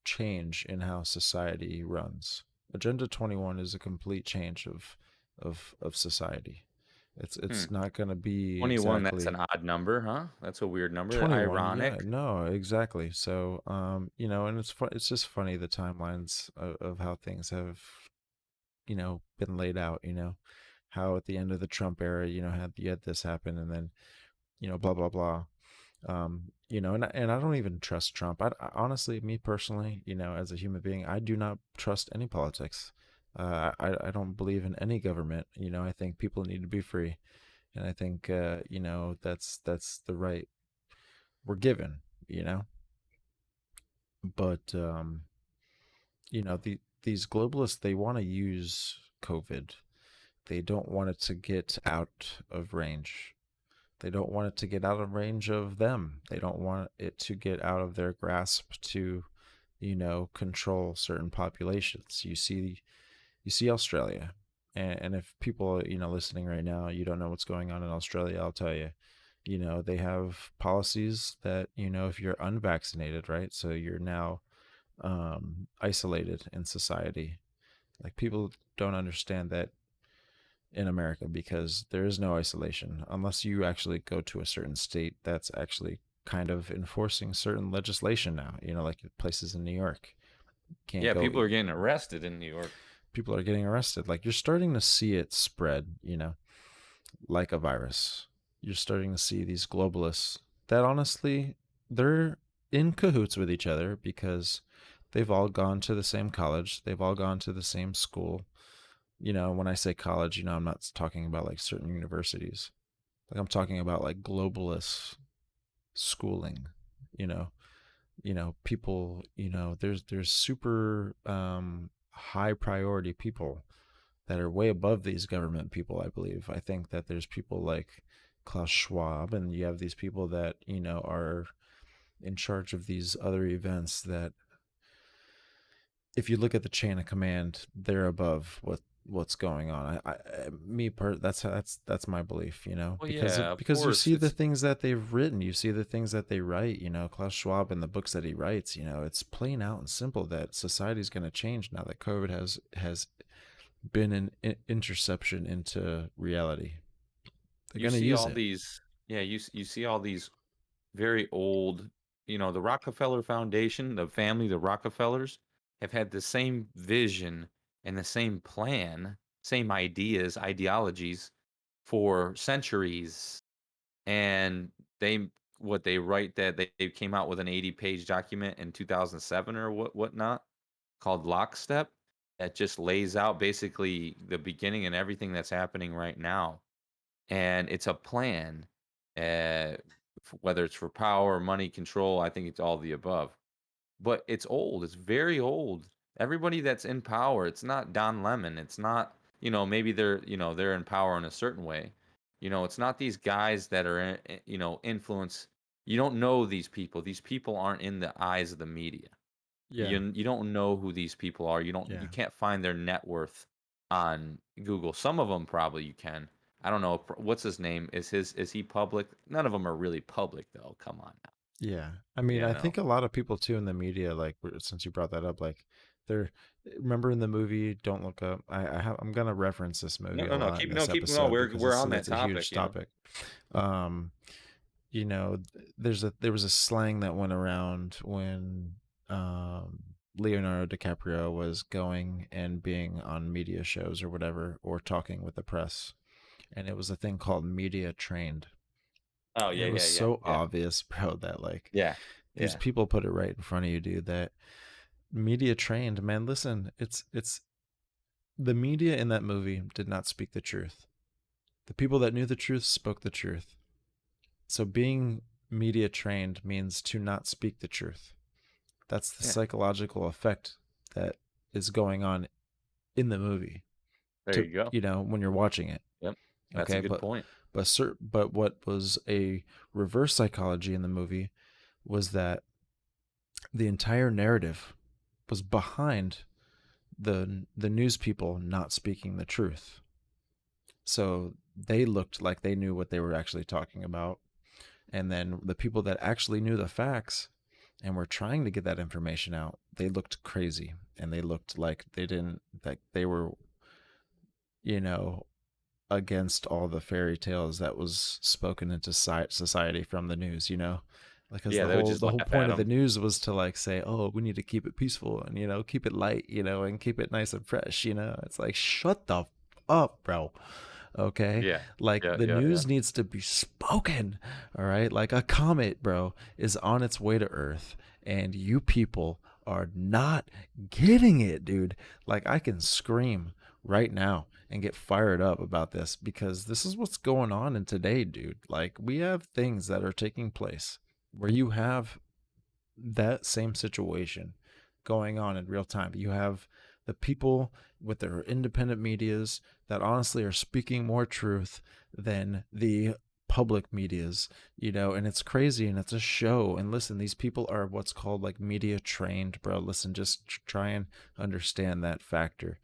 change in how society runs. Agenda 21 is a complete change of society. Hmm. It's not going to be 21, that's an exactly odd number, huh? That's a weird number. 21. Yeah, Ironic. no, exactly. So, and it's just funny the timelines of how things have, been laid out, how at the end of the Trump era, had you had this happen and then, blah blah blah. And I don't even trust Trump. Honestly, me personally, as a human being, I do not trust any politics. I don't believe in any government. I think people need to be free, and I think that's the right we're given. You know, but these globalists, they want to use COVID. They don't want it to get out of range. They don't want it to get out of range of them. They don't want it to get out of their grasp to, control certain populations. You see Australia, and if people, listening right now, you don't know what's going on in Australia, I'll tell you. They have policies that, if you're unvaccinated, right? So you're now isolated in society. Like people don't understand that in America because there is no isolation unless you actually go to a certain state that's actually kind of enforcing certain legislation now. Like places in New York can't Yeah, go. people are getting arrested in New York. People are getting arrested. Like you're starting to see it spread. Like a virus. You're starting to see these globalists that honestly they're in cahoots with each other because they've all gone to the same college. They've all gone to the same school. When I say college, I'm not talking about like certain universities. Like I'm talking about like globalist schooling. You know, people. There's super high priority people that are way above these government people. I believe. I think that there's people like Klaus Schwab, and you have these people that are in charge of these other events that if you look at the chain of command, they're above what's going on. That's my belief, Well, yeah, of because you course. see the It's things that they've written, you see the things that they write, Klaus Schwab and the books that he writes, it's plain out and simple that society's going to change now that COVID has been an interception into reality. They're you going to see use all it. these yeah, you see all these very old, the Rockefeller Foundation, the family, the Rockefellers have had the same vision and the same plan, same ideas, ideologies for centuries. And they what they write that they came out with an 80-page document in 2007 or whatnot called Lockstep that just lays out basically the beginning and everything that's happening right now. And it's a plan, whether it's for power, money, control. I think it's all the above. But it's old. It's very old. Everybody that's in power, it's not Don Lemon. It's not, maybe they're in power in a certain way. It's not these guys that are, influence you don't know these people. These people aren't in the eyes of the media. Yeah. You don't know who these people are. You Yeah. can't find their net worth on Google. Some of them probably you can. I don't know what's his name. Is he public? None of them are really public though. Come on now. Yeah. I mean, You I know. think a lot of people too in the media, like since you brought that up, like they're remember in the movie Don't Look Up. I'm gonna reference this movie No, a no, no. lot in Keep this no, keep no. episode because We're on that it's a huge topic. You know. topic. Um, there was a slang that went around when um Leonardo DiCaprio was going and being on media shows or whatever, or talking with the press, and it was a thing called media trained. Oh And yeah, it was yeah, yeah, so yeah, obvious, bro, that like yeah, these yeah, people put it right in front of you, dude. That media trained, man. Listen, it's the media in that movie did not speak the truth. The people that knew the truth spoke the truth. So being media trained means to not speak the truth. That's the yeah. psychological effect that is going on in the movie. There To you go. when you're watching it, Yep. That's a okay. good point. But what was a reverse psychology in the movie was that the entire narrative was behind the news people not speaking the truth. So they looked like they knew what they were actually talking about. And then the people that actually knew the facts and were trying to get that information out, they looked crazy and they looked like they didn't, like they were, you know, against all the fairy tales that was spoken into society from the news, because Yeah, they would just the laugh whole point at of the them. news was to like say, oh, we need to keep it peaceful and keep it light, and keep it nice and fresh. It's like, shut the up, bro. Okay, Yeah, like yeah, the yeah, yeah. news needs to be spoken. All right, like a comet, bro, is on its way to Earth, and you people are not getting it, dude. Like I can scream right now and get fired up about this because this is what's going on in today, dude. Like we have things that are taking place where you have that same situation going on in real time. You have the people with their independent medias that honestly are speaking more truth than the public medias, and it's crazy and it's a show. And listen, these people are what's called like media trained, bro. Listen, just try and understand that factor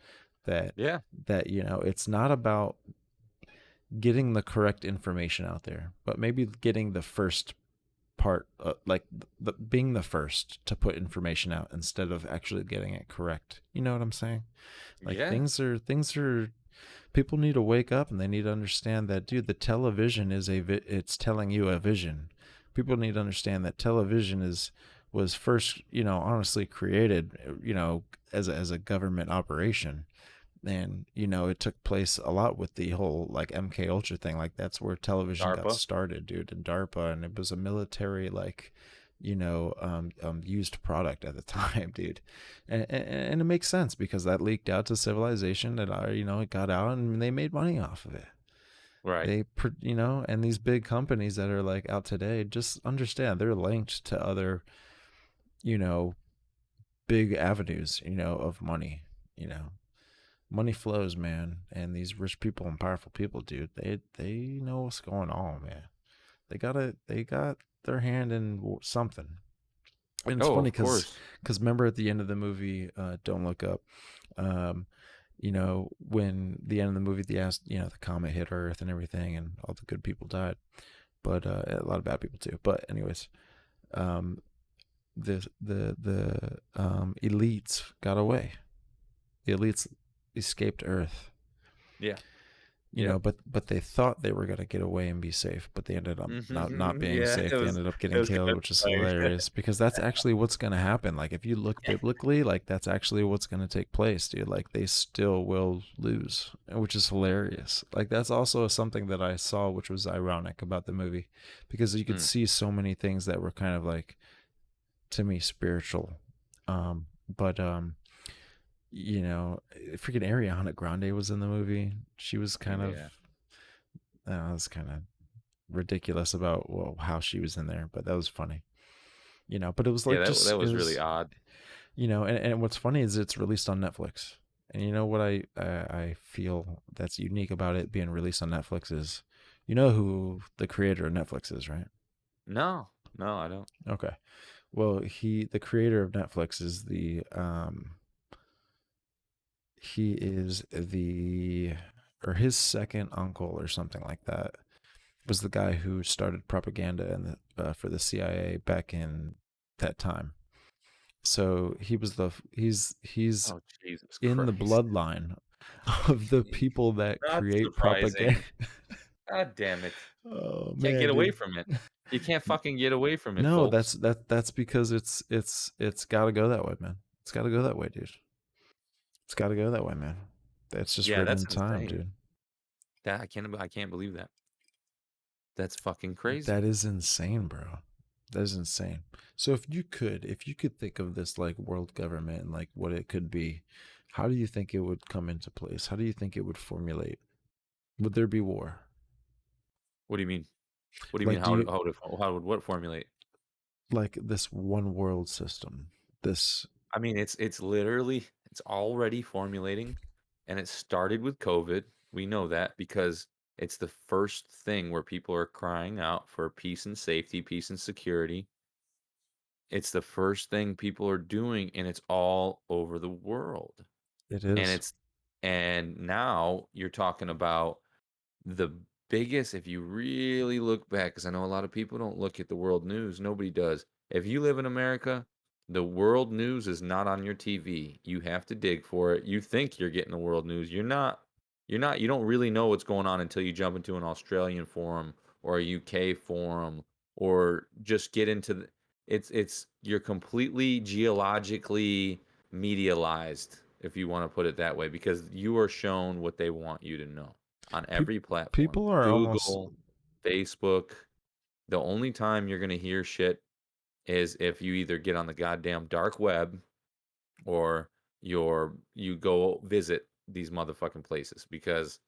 that Yeah. it's not about getting the correct information out there, but maybe getting the first part, like being the first to put information out instead of actually getting it correct. You know what I'm saying? Like Yeah. things are people need to wake up and they need to understand that, dude, the television is it's telling you a vision. People need to understand that television was first, honestly created, as a government operation. And it took place a lot with the whole like MK Ultra thing. Like that's where television got DARPA. started, dude, and DARPA, and it was a military like used product at the time, dude. And it makes sense because that leaked out to civilization, and it got out and they made money off of it. Right. And these big companies that are like out today, just understand they're linked to other you know big avenues of money. you know Money flows, man, and these rich people and powerful people, dude, they know what's going on, man. They got their hand in something. And it's Oh, funny of because course. remember at the end of the movie, Don't Look Up, um when the end of the movie, they asked, the comet hit Earth and everything, and all the good people died, but a lot of bad people too. But anyways, um the elites got away. The elites escaped Earth. Yeah. Yep. But they thought they were going to get away and be safe, but they ended up not being Yeah, safe. They ended up it getting was kind killed, of which is funny. hilarious because that's actually what's going to happen. Like if you look biblically, like that's actually what's going to take place, dude. Like they still will lose, which is hilarious. Like that's also something that I saw, which was ironic about the movie, because you could Mm, see so many things that were kind of like, to me, spiritual. But freaking Ariana Grande was in the movie. She was kind of, yeah. I don't know, it was kind of ridiculous about, well, how she was in there, but that was funny. But it was Yeah, like, just that it was really was, odd. and what's funny is it's released on Netflix. And you know what I feel that's unique about it being released on Netflix is, who the creator of Netflix is, right? No. No, I don't. Okay. Well, the creator of Netflix is he is the, or his second uncle or something like that was the guy who started propaganda for the CIA back in that time. So he's Oh, Jesus in the Christ. bloodline of the people that Not create propaganda. surprising. God damn it. Oh Can't man, get away dude. from it. You can't fucking get away from it, No, folks. that's because it's got to go that way, man. It's got to go that way, dude. It's got to go that way, man. That's just Yeah, written that's in time, insane. dude. That I can't believe that. That's fucking crazy. That is insane, bro. That is insane. So if you could think of this like world government and like what it could be, how do you think it would come into place? How do you think it would formulate? Would there be war? What do you mean? What do you mean? Like, do you How would what formulate? like this one world system? This I mean, it's literally it's already formulating, and it started with COVID. We know that because it's the first thing where people are crying out for peace and safety, peace and security. It's the first thing people are doing, and it's all over the world. it And is. it's and now you're talking about the biggest, if you really look back, because I know a lot of people don't look at the world news. Nobody does. If you live in America, the world news is not on your TV. You have to dig for it. You think you're getting the world news. You're not. You're not. You don't really know what's going on until you jump into an Australian forum or a UK forum or just get into the. It's you're completely geologically medialized, if you want to put it that way, because you are shown what they want you to know on Pe- every platform. People are almost, Google, Facebook. The only time you're going to hear shit is if you either get on the goddamn dark web or you go visit these motherfucking places because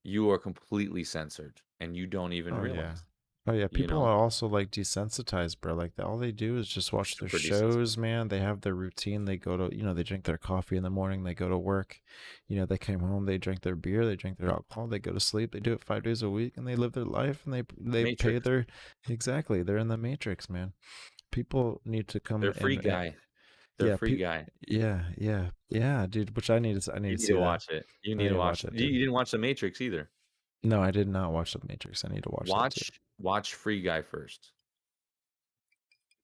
you are completely censored and you don't even oh yeah. realize. Oh yeah, You people know, are also like desensitized, bro. Like all they do is just watch their super desensitized. shows, man. They have their routine. They go to, they drink their coffee in the morning. They go to work. They came home. They drink their beer. They drink their alcohol. They go to sleep. They do it 5 days a week, and they live their life. And they pay Matrix. their, exactly. They're in the matrix, man. People need to come They're free and guy. They're yeah, free guy. yeah, dude. Which I need You to need see to that. watch it. You I need need to to watch watch it. that, You dude. didn't watch The Matrix either. No, I did not watch the Matrix. I need to watch that too. Watch Free Guy first.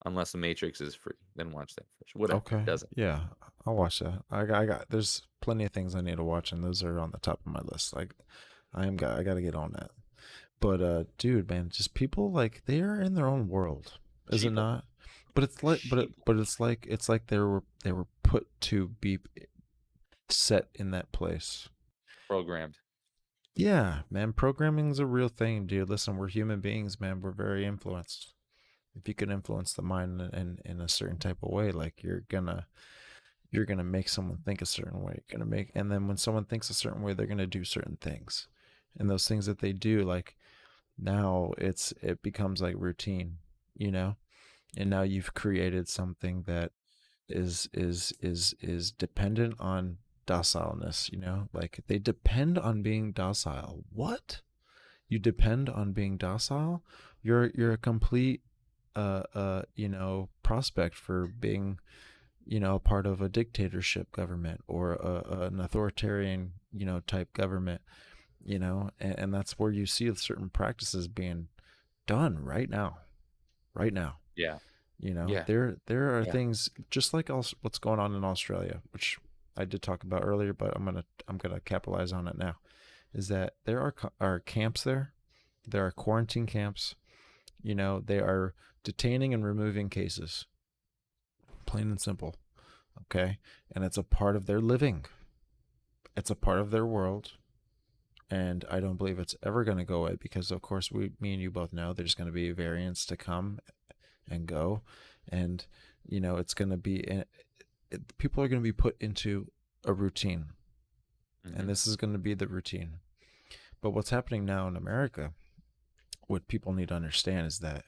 Unless The Matrix is free, then watch that first. Whatever, it Okay. doesn't. Yeah, I'll watch that. There's plenty of things I need to watch, and those are on the top of my list. Like, I got to get on that. But dude, man, just people like they are in their own world, is it Sheeple. not? But it's like, Sheeple. but it's like they were put to be set in that place. Programmed. Yeah, man, programming's a real thing, dude. Listen, we're human beings, man. We're very influenced. If you can influence the mind in a certain type of way, like you're gonna make someone think a certain way. You're gonna make, and then when someone thinks a certain way, they're gonna do certain things, and those things that they do, like now it becomes like routine, you know. And now you've created something that is dependent on docileness, like they depend on being docile. What? You depend on being docile? You're a complete prospect for being, a part of a dictatorship government or an authoritarian, type government, and that's where you see certain practices being done right now, right now. Yeah. Yeah. There are Yeah. things just like what's going on in Australia, which I did talk about earlier, but I'm gonna capitalize on it now. Is that there are camps there? There are quarantine camps. They are detaining and removing cases, plain and simple. Okay, and it's a part of their living. It's a part of their world, and I don't believe it's ever going to go away because, of course, me and you both know there's going to be variants to come and go, and it's going to be people are going to be put into a routine, and Mhm. this is going to be the routine. But what's happening now in America, what people need to understand is that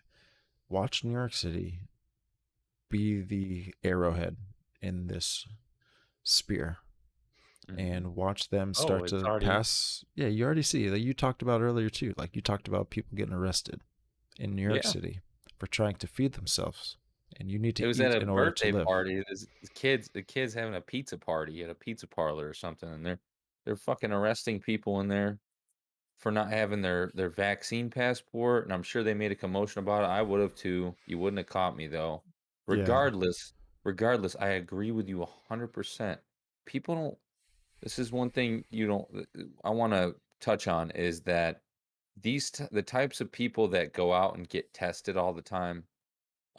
watch New York City be the arrowhead in this spear Mhm. and watch them Oh, start it's to already pass. Yeah, you already see that. You talked about earlier too. Like you talked about people getting arrested in New York yeah. City. for trying to feed themselves, and you need It to was at eat a in order to birthday live. party. The kids having a pizza party at a pizza parlor or something, and they're fucking arresting people in there for not having their vaccine passport, and I'm sure they made a commotion about it. I would have too. You wouldn't have caught me though. Yeah, Regardless, regardless, I agree with you 100%. People don't. This is one thing you don't. I want to touch on is that the types of people that go out and get tested all the time.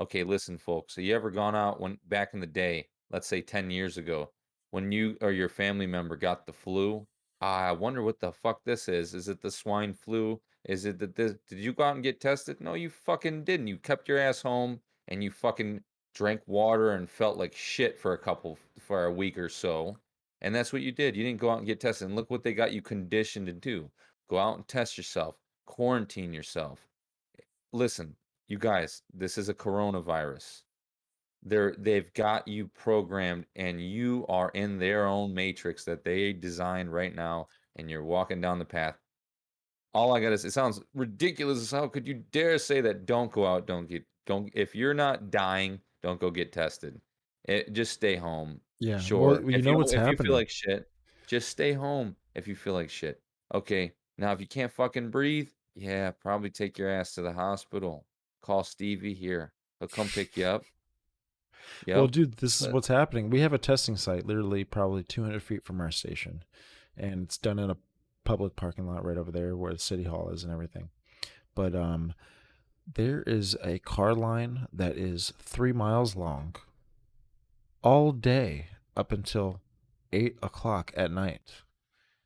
Okay, listen, folks. So you ever gone out when back in the day, let's say 10 years ago, when you or your family member got the flu? "Ah, I wonder what the fuck this is. Is it the swine flu? Is it that this did you go out and get tested? No, you fucking didn't. You kept your ass home and you fucking drank water and felt like shit for a week or so. And that's what you did. You didn't go out and get tested. And look what they got you conditioned to do. Go out and test yourself, quarantine yourself. Listen, you guys, this is a coronavirus. They've got you programmed and you are in their own matrix that they designed right now and you're walking down the path. All I got is it sounds ridiculous as how could you dare say that don't go out, don't if you're not dying, don't go get tested. Just stay home. yeah. Well, Sure. you know what's If you feel happening. like shit, just stay home if you feel like shit. Okay. Now if you can't fucking breathe, yeah, probably take your ass to the hospital. Call Stevie here. He'll come pick you up. Well, Yep. dude, this is But what's happening. We have a testing site literally probably 200 feet from our station, and it's done in a public parking lot right over there where the city hall is and everything. But there is a car line that is 3 miles long all day up until 8 o'clock at night.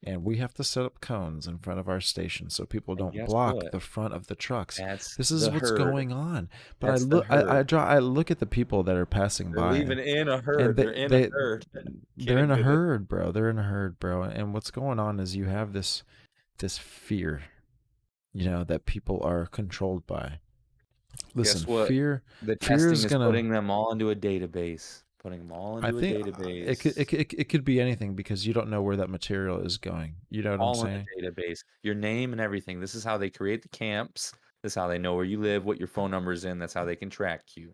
And we have to set up cones in front of our station so people and don't guess block what? the front of the trucks. That's This is the what's herd. going on. But I That's the look, herd. I look at the people that are passing They're by, leaving in a and herd. They're in a herd. Get they're in a into the herd, bro. They're in a herd, bro. And what's going on is you have this fear, that people are controlled by. Listen, guess what? The fear testing is is gonna. putting them all into a database. Putting them all I into a think database. it could be anything because you don't know where that material is going. You know what I'm All in saying? a database. Your name and everything. This is how they create the camps. This is how they know where you live, what your phone number is in. That's how they can track you.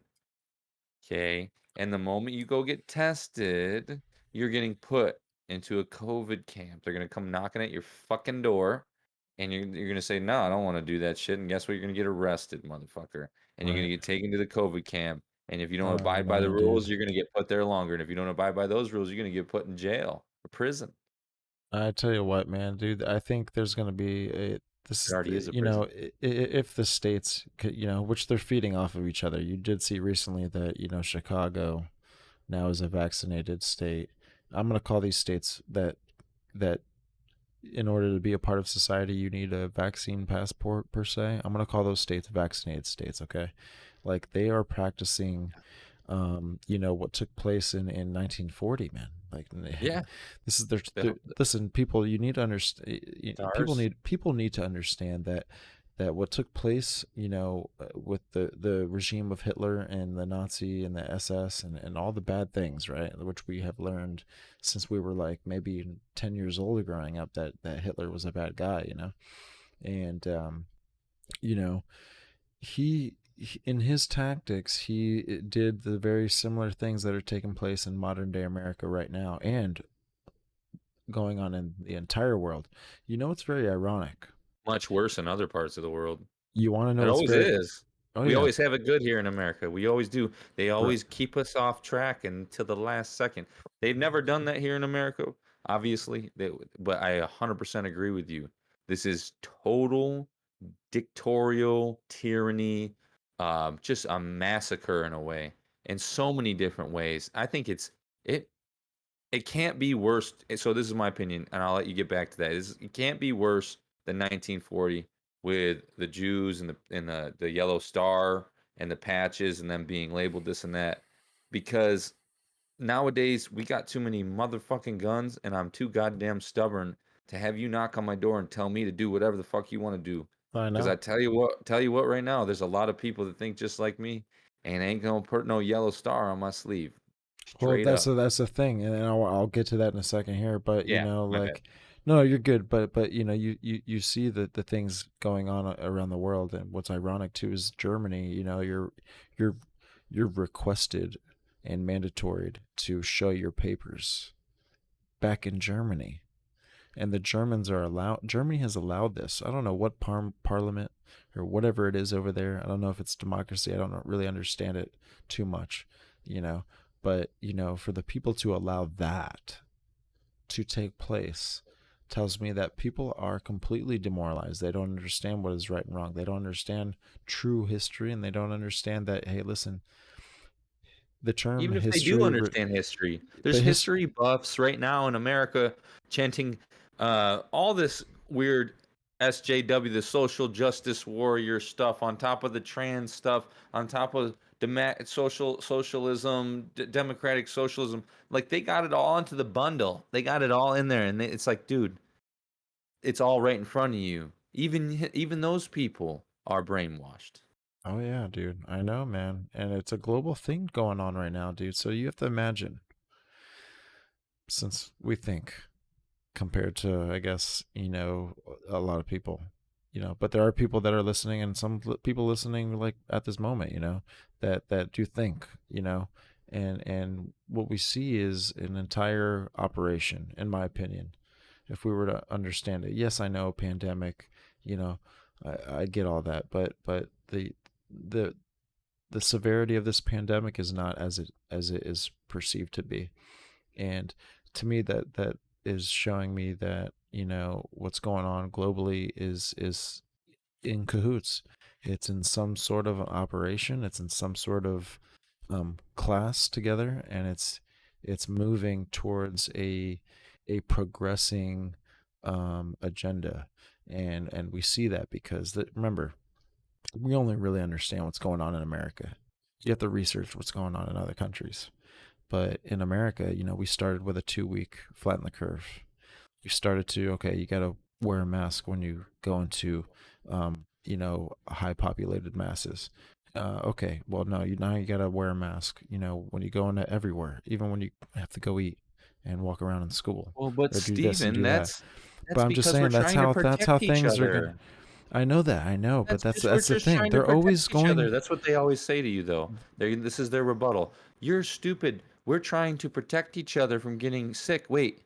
Okay. And the moment you go get tested, you're getting put into a COVID camp. They're gonna come knocking at your fucking door, and you're gonna say, "No, I don't want to do that shit." And guess what? You're gonna get arrested, motherfucker, and you're gonna Right. get taken to the COVID camp. And if you don't Oh abide by the man, dude. rules, you're gonna get put there longer. And if you don't abide by those rules, you're gonna get put in jail or prison. I tell you what, man, dude. I think there's going to be a. This It is already the, is a prison. if the states, which they're feeding off of each other. You did see recently that Chicago now is a vaccinated state. I'm going to call these states that in order to be a part of society, you need a vaccine passport per se. I'm going to call those states vaccinated states. Okay, like they are practicing what took place in 1940, man. Like Yeah, this is the listen, people, you need to understand. SARS. People need to understand that what took place, with the regime of Hitler and the Nazi and the SS and all the bad things, right? Which we have learned since we were like maybe 10 years old growing up that Hitler was a bad guy, and you know in his tactics, he did the very similar things that are taking place in modern day America right now and going on in the entire world. It's very ironic. Much worse in other parts of the world. You want to know It what's always very. is. Oh We yeah, always have it good here in America. We always do. They bro. always keep us off track until the last second. They've never done that here in America, obviously. But I 100% agree with you. This is total dictatorial tyranny, just a massacre in a way, in so many different ways. I think it it can't be worse. So this is my opinion, and I'll let you get back to that. It can't be worse than 1940 with the Jews and the yellow star and the patches and them being labeled this and that, because nowadays we got too many motherfucking guns, and I'm too goddamn stubborn to have you knock on my door and tell me to do whatever the fuck you want to do. I Because know. I tell you what, right now, there's a lot of people that think just like me, and ain't gonna put no yellow star on my sleeve, Well, straight up. that's the thing, and I'll get to that in a second here. But Yeah, my bad. like, No, you're good, but you know, you see the things going on around the world, and what's ironic too is Germany. You know, you're you're requested and mandatoried to show your papers back in Germany, and the Germans are allowed. Germany has allowed this. I don't know what parliament or whatever it is over there. I don't know if it's democracy. I don't really understand it too much, you know. But you know, for the people to allow that to take place tells me that people are completely demoralized. They don't understand what is right and wrong. They don't understand true history, and they don't understand that, hey, listen, the term Even if they do history, understand history, there's but history buffs right now in America chanting all this weird SJW, the social justice warrior stuff, on top of the trans stuff, on top of socialism, democratic socialism. Like they got it all into the bundle. They got it all in there, and it's like, dude, it's all right in front of you. Even those people are brainwashed. oh yeah, dude, I know, man, and it's a global thing going on right now, dude. So you have to imagine, since we think compared to, I guess, you know, a lot of people, you know, but there are people that are listening, and some people listening like at this moment, you know, that do think, you know, and what we see is an entire operation, in my opinion, if we were to understand it. Yes, I know pandemic, you know, I get all that, but the the severity of this pandemic is not as it is perceived to be. And to me, that is showing me that, you know, what's going on globally is in cahoots. It's in some sort of an operation. It's in some sort of class together, and it's moving towards a progressing agenda. And we see that because remember, we only really understand what's going on in America. You have to research what's going on in other countries. But in America, you know, we started with a 2 week flatten the curve. We started to, okay, you got to wear a mask when you go into, you know, high populated masses. Okay, well, no, now you got to wear a mask, you know, when you go into everywhere, even when you have to go eat and walk around in school Well, but or do this and Steven, do that. that's But I'm just because we're saying trying to that's protect how each things are gonna. other. I know that, I know, but That's just we're that's the just thing. trying to They're protect always each other. going. That's what they always say to you, though. This is their rebuttal. You're stupid. We're trying to protect each other from getting sick. Wait,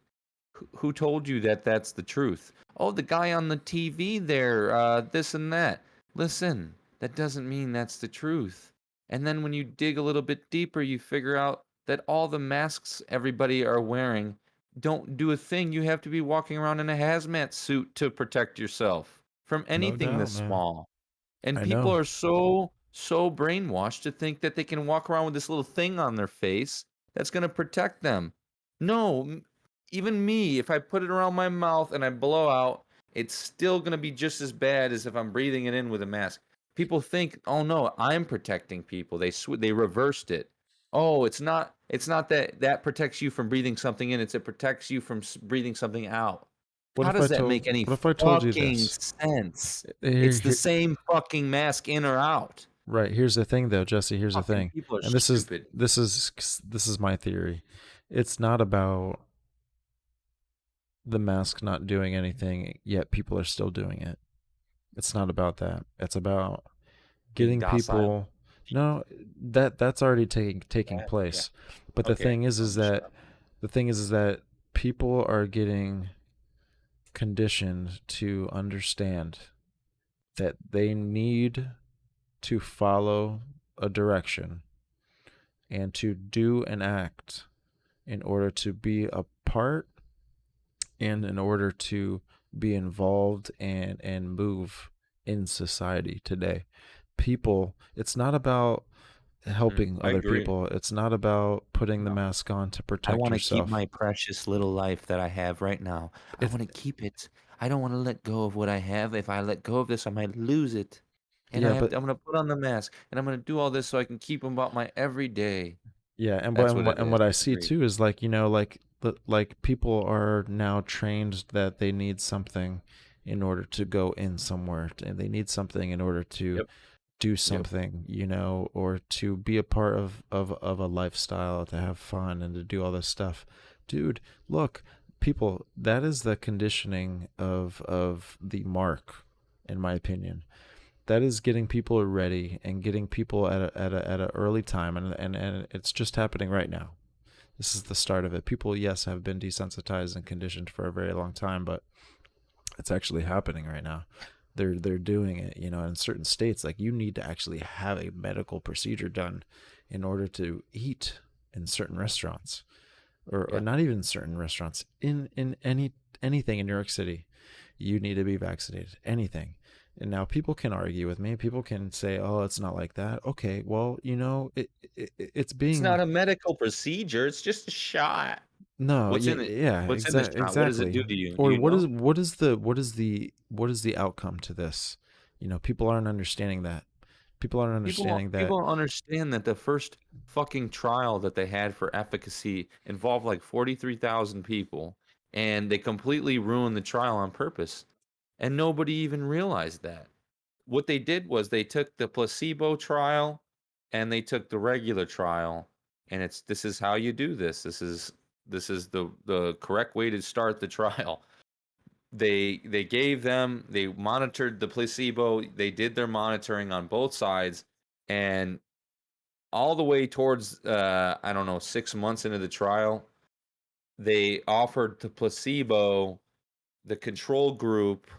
who told you that that's the truth? Oh, the guy on the TV there, this and that. Listen, that doesn't mean that's the truth. And then when you dig a little bit deeper, you figure out that all the masks everybody are wearing don't do a thing. You have to be walking around in a hazmat suit to protect yourself from No anything doubt, this man. small. And I people know. are so brainwashed to think that they can walk around with this little thing on their face that's going to protect them. No, even me, if I put it around my mouth and I blow out, it's still going to be just as bad as if I'm breathing it in with a mask. People think, "Oh no, I'm protecting people." They reversed it. Oh, it's not that that protects you from breathing something in, it protects you from breathing something out. How does that make any What if I told you fucking this? sense? Here, It's the here, same fucking mask in or out. right, here's the thing though, Jesse, here's the Fucking thing. people are And stupid. this is my theory. It's not about the mask not doing anything, yet people are still doing it. It's not about that. It's about Being getting docile. people. No, that's already taking Yeah, yeah. place. But Okay. Well, then shut up. the thing is that people are getting conditioned to understand that they need to follow a direction and to do an act in order to be a part and in order to be involved and move in society today. People, it's not about helping I other agree. people. It's not about putting the No. mask on to I protect wanna keep yourself. my precious little life that I have right now. I It's wanna keep it. I don't wanna let go of what I have. If I let go of this, I might lose it. And yeah, but I'm gonna put on the mask, and I'm gonna do all this so I can keep about my everyday. yeah, That's what it and is. what I I see agree. too is like, you know, like like people are now trained that they need something in order to go in somewhere, and they need something in order to Yep. do Yep. something, you know, or to be a part of a lifestyle, to have fun and to do all this stuff. Dude, look, people, that is the conditioning of the mark, in my opinion. That is getting people ready and getting people at a early time, and it's just happening right now. This is the start of it. People, yes, have been desensitized and conditioned for a very long time, but it's actually happening right now. They're doing it, in certain states. Like, you need to actually have a medical procedure done in order to eat in certain restaurants, or Yeah. not even certain restaurants, in anything in New York City. You need to be vaccinated. Anything. And now people can argue with me. People can say, "Oh, it's not like that." Okay, well, it's It's not being. a medical procedure, it's just a shot. No, What's yeah, in it? yeah, What's in the shot? What does it exactly. do to you? Do Or you know? what is the outcome to this? People aren't understanding that. People aren't understanding People that. don't understand that the first fucking trial that they had for efficacy involved like 43,000 people, and they completely ruined the trial on purpose, and nobody even realized that. What they did was they took the placebo trial and they took the regular trial, and this is how you do this. This is the correct way to start the trial. They monitored the placebo, they did their monitoring on both sides, and all the way towards I don't know, 6 months into the trial, they offered the placebo, the control group,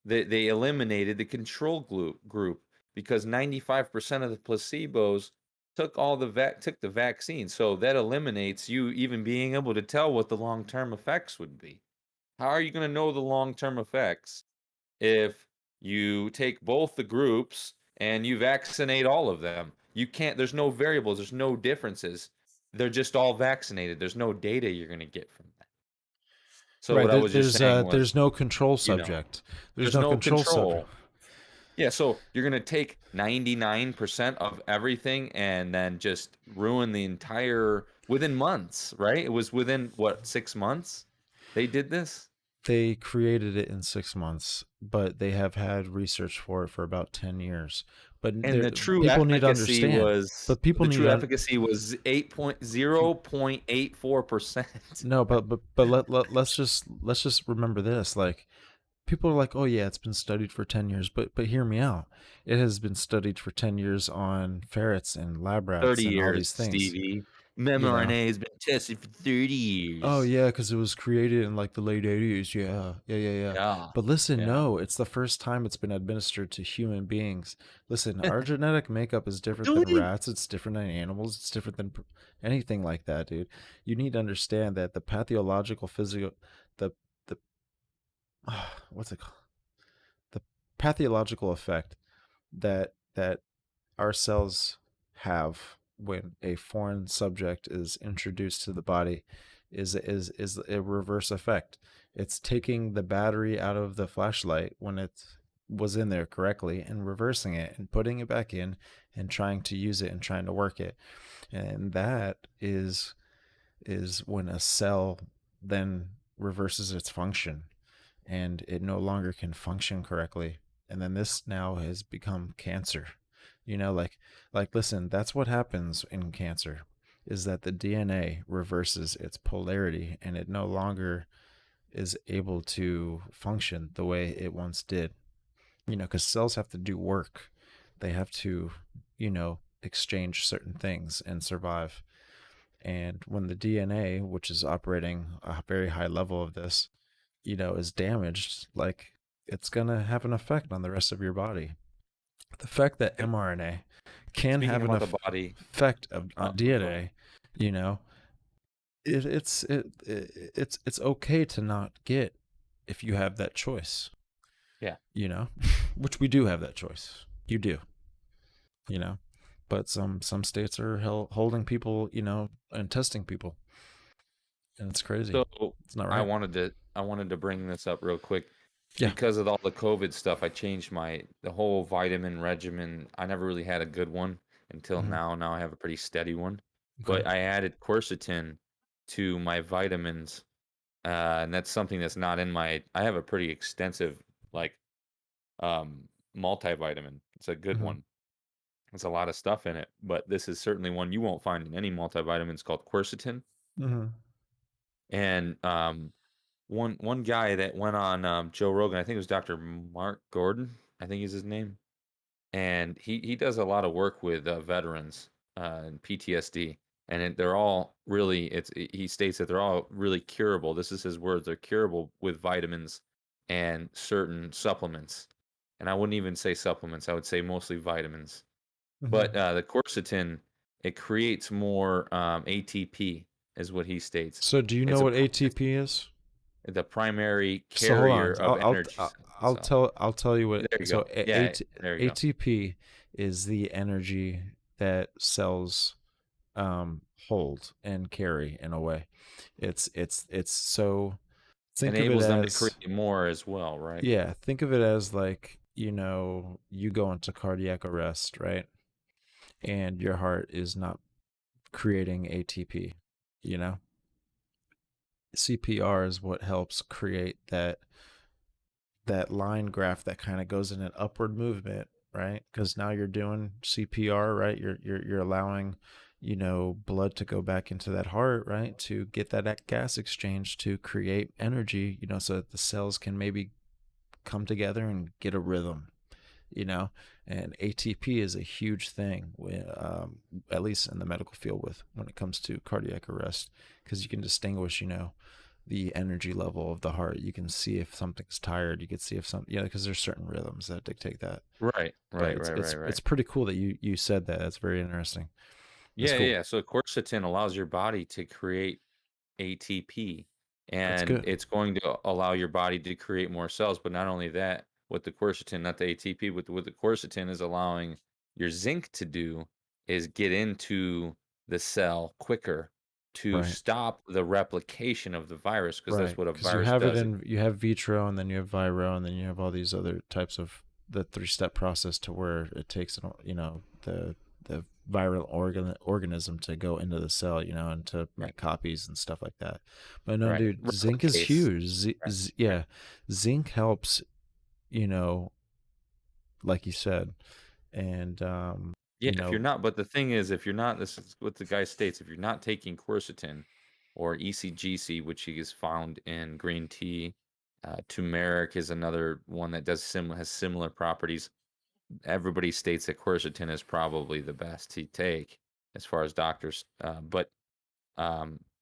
they eliminated the control group because 95% of the placebos took the vaccine. So that eliminates you even being able to tell what the long-term effects would be. How are you going to know the long-term effects if you take both the groups and you vaccinate all of them? You can't, there's no variables, there's no differences. They're just all vaccinated. There's no data you're going to get from that. So Right, what I was just saying was, there's no control you know, subject. There's there's no no control subject. control. Yeah, so you're going to take 99% of everything and then just ruin the entire within months, right? It was within what, 6 months they did this? They created it in 6 months, but they have had research for it for about 10 years. But And people need to understand. But people the need true to efficacy was 0.84%. no, but let's just remember this. Like, people are like, "Oh yeah, it's been studied for 10 years," but hear me out. It has been studied for 10 years on ferrets and lab rats 30 and all years, these things. Stevie. You know, mRNA has been tested for 30 oh years. yeah, because it was created in like the late 80s. Yeah, yeah, yeah, yeah. Yeah. But listen, Yeah. no, it's the first time it's been administered to human beings. Listen, our genetic makeup is different than Really? rats. It's different than animals. It's different than anything like that, dude. You need to understand that the pathological physical, the the what's it called? The pathological effect that our cells have when a foreign subject is introduced to the body is a reverse effect. It's taking the battery out of the flashlight when it was in there correctly and reversing it and putting it back in and trying to use it and trying to work it. And that is when a cell then reverses its function and it no longer can function correctly. And then this now has become cancer. Like listen, that's what happens in cancer, is that the DNA reverses its polarity and it no longer is able to function the way it once did. Because cells have to do work. They have to, exchange certain things and survive. And when the DNA, which is operating a very high level of this, is damaged, like, it's going to have an effect on the rest of your body. The fact that And mRNA can speaking have an about the body, effect oh, on go ahead. DNA, you know, it's okay to not get if you have that choice, Yeah. you know, which we do have that choice. You do, you know, but some states are holding people, and testing people, and it's crazy. So It's not right. I wanted to bring this up real quick Yeah. because of all the COVID stuff. I changed the whole vitamin regimen. I never really had a good one until Hmm. now. Now I have a pretty steady one, Okay. but I added quercetin to my vitamins, and that's something that's not in my. I have a pretty extensive like multivitamin. It's a good Hmm. one. There's a lot of stuff in it, but this is certainly one you won't find in any multivitamin. It's called quercetin. Hmm. And one guy that went on Joe Rogan, I think it was Dr. Mark Gordon, I think is his name, and he does a lot of work with veterans and PTSD, and they're all really. He states that they're all really curable. This is his words. They're curable with vitamins and certain supplements, and I wouldn't even say supplements. I would say mostly vitamins. Hmm. But the quercetin, it creates more ATP, is what he states. So do you know It's a what pr- it's ATP is? the primary So hold carrier on. of energy. So I'll tell you what. there you So go. Yeah, there you go. ATP is the energy that cells hold and carry in a way. It's so think of it Enables them to as, create more as well, right? yeah, think of it as like, you go into cardiac arrest, right? And your heart is not creating ATP, you know? CPR is what helps create that line graph that kind of goes in an upward movement, right? Because now you're doing CPR, right? You're allowing, blood to go back into that heart, right? To get that gas exchange to create energy, so that the cells can maybe come together and get a rhythm, you know. And ATP is a huge thing, at least in the medical field, with when it comes to cardiac arrest, because you can distinguish, the energy level of the heart. You can see if something's tired. You can see if something, because there's certain rhythms that dictate that. Right, But right, it's right, it's right, right. it's pretty cool that you said that. That's very interesting. That's Yeah, yeah, cool. yeah. So quercetin allows your body to create ATP, That's and good. it's going to allow your body to create more cells. But not only that, with the quercetin, not the ATP, with the quercetin is allowing your zinc to do is get into the cell quicker to Right. stop the replication of the virus, because that's Right. what a Because you virus have it does. in, you have vitro, and then you have viro, and then you have all these other types of the three-step process to where it takes, the viral organism to go into the cell, and to Right, make copies and stuff like that. But no, right. dude, zinc is Replicase. huge. Right, right. Yeah, zinc helps, you know, like you said, and Yeah, if you're not, but the thing is, if you're not, this is what the guy states, if you're not taking quercetin or ECGC, which is found in green tea, turmeric is another one that has similar properties. Everybody states that quercetin is probably the best to take as far as doctors, but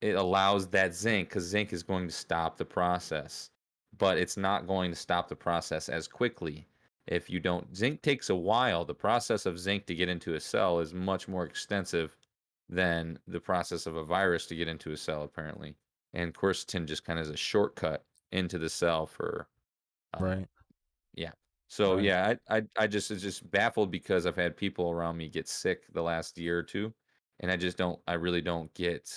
it allows that zinc, because zinc is going to stop the process, but it's not going to stop the process as quickly if you don't. Zinc takes a while. The process of zinc to get into a cell is much more extensive than the process of a virus to get into a cell, apparently. And quercetin just kind of is a shortcut into the cell for, uh, right, yeah. So right. yeah, I just is just baffled because I've had people around me get sick the last year or two, and I really don't get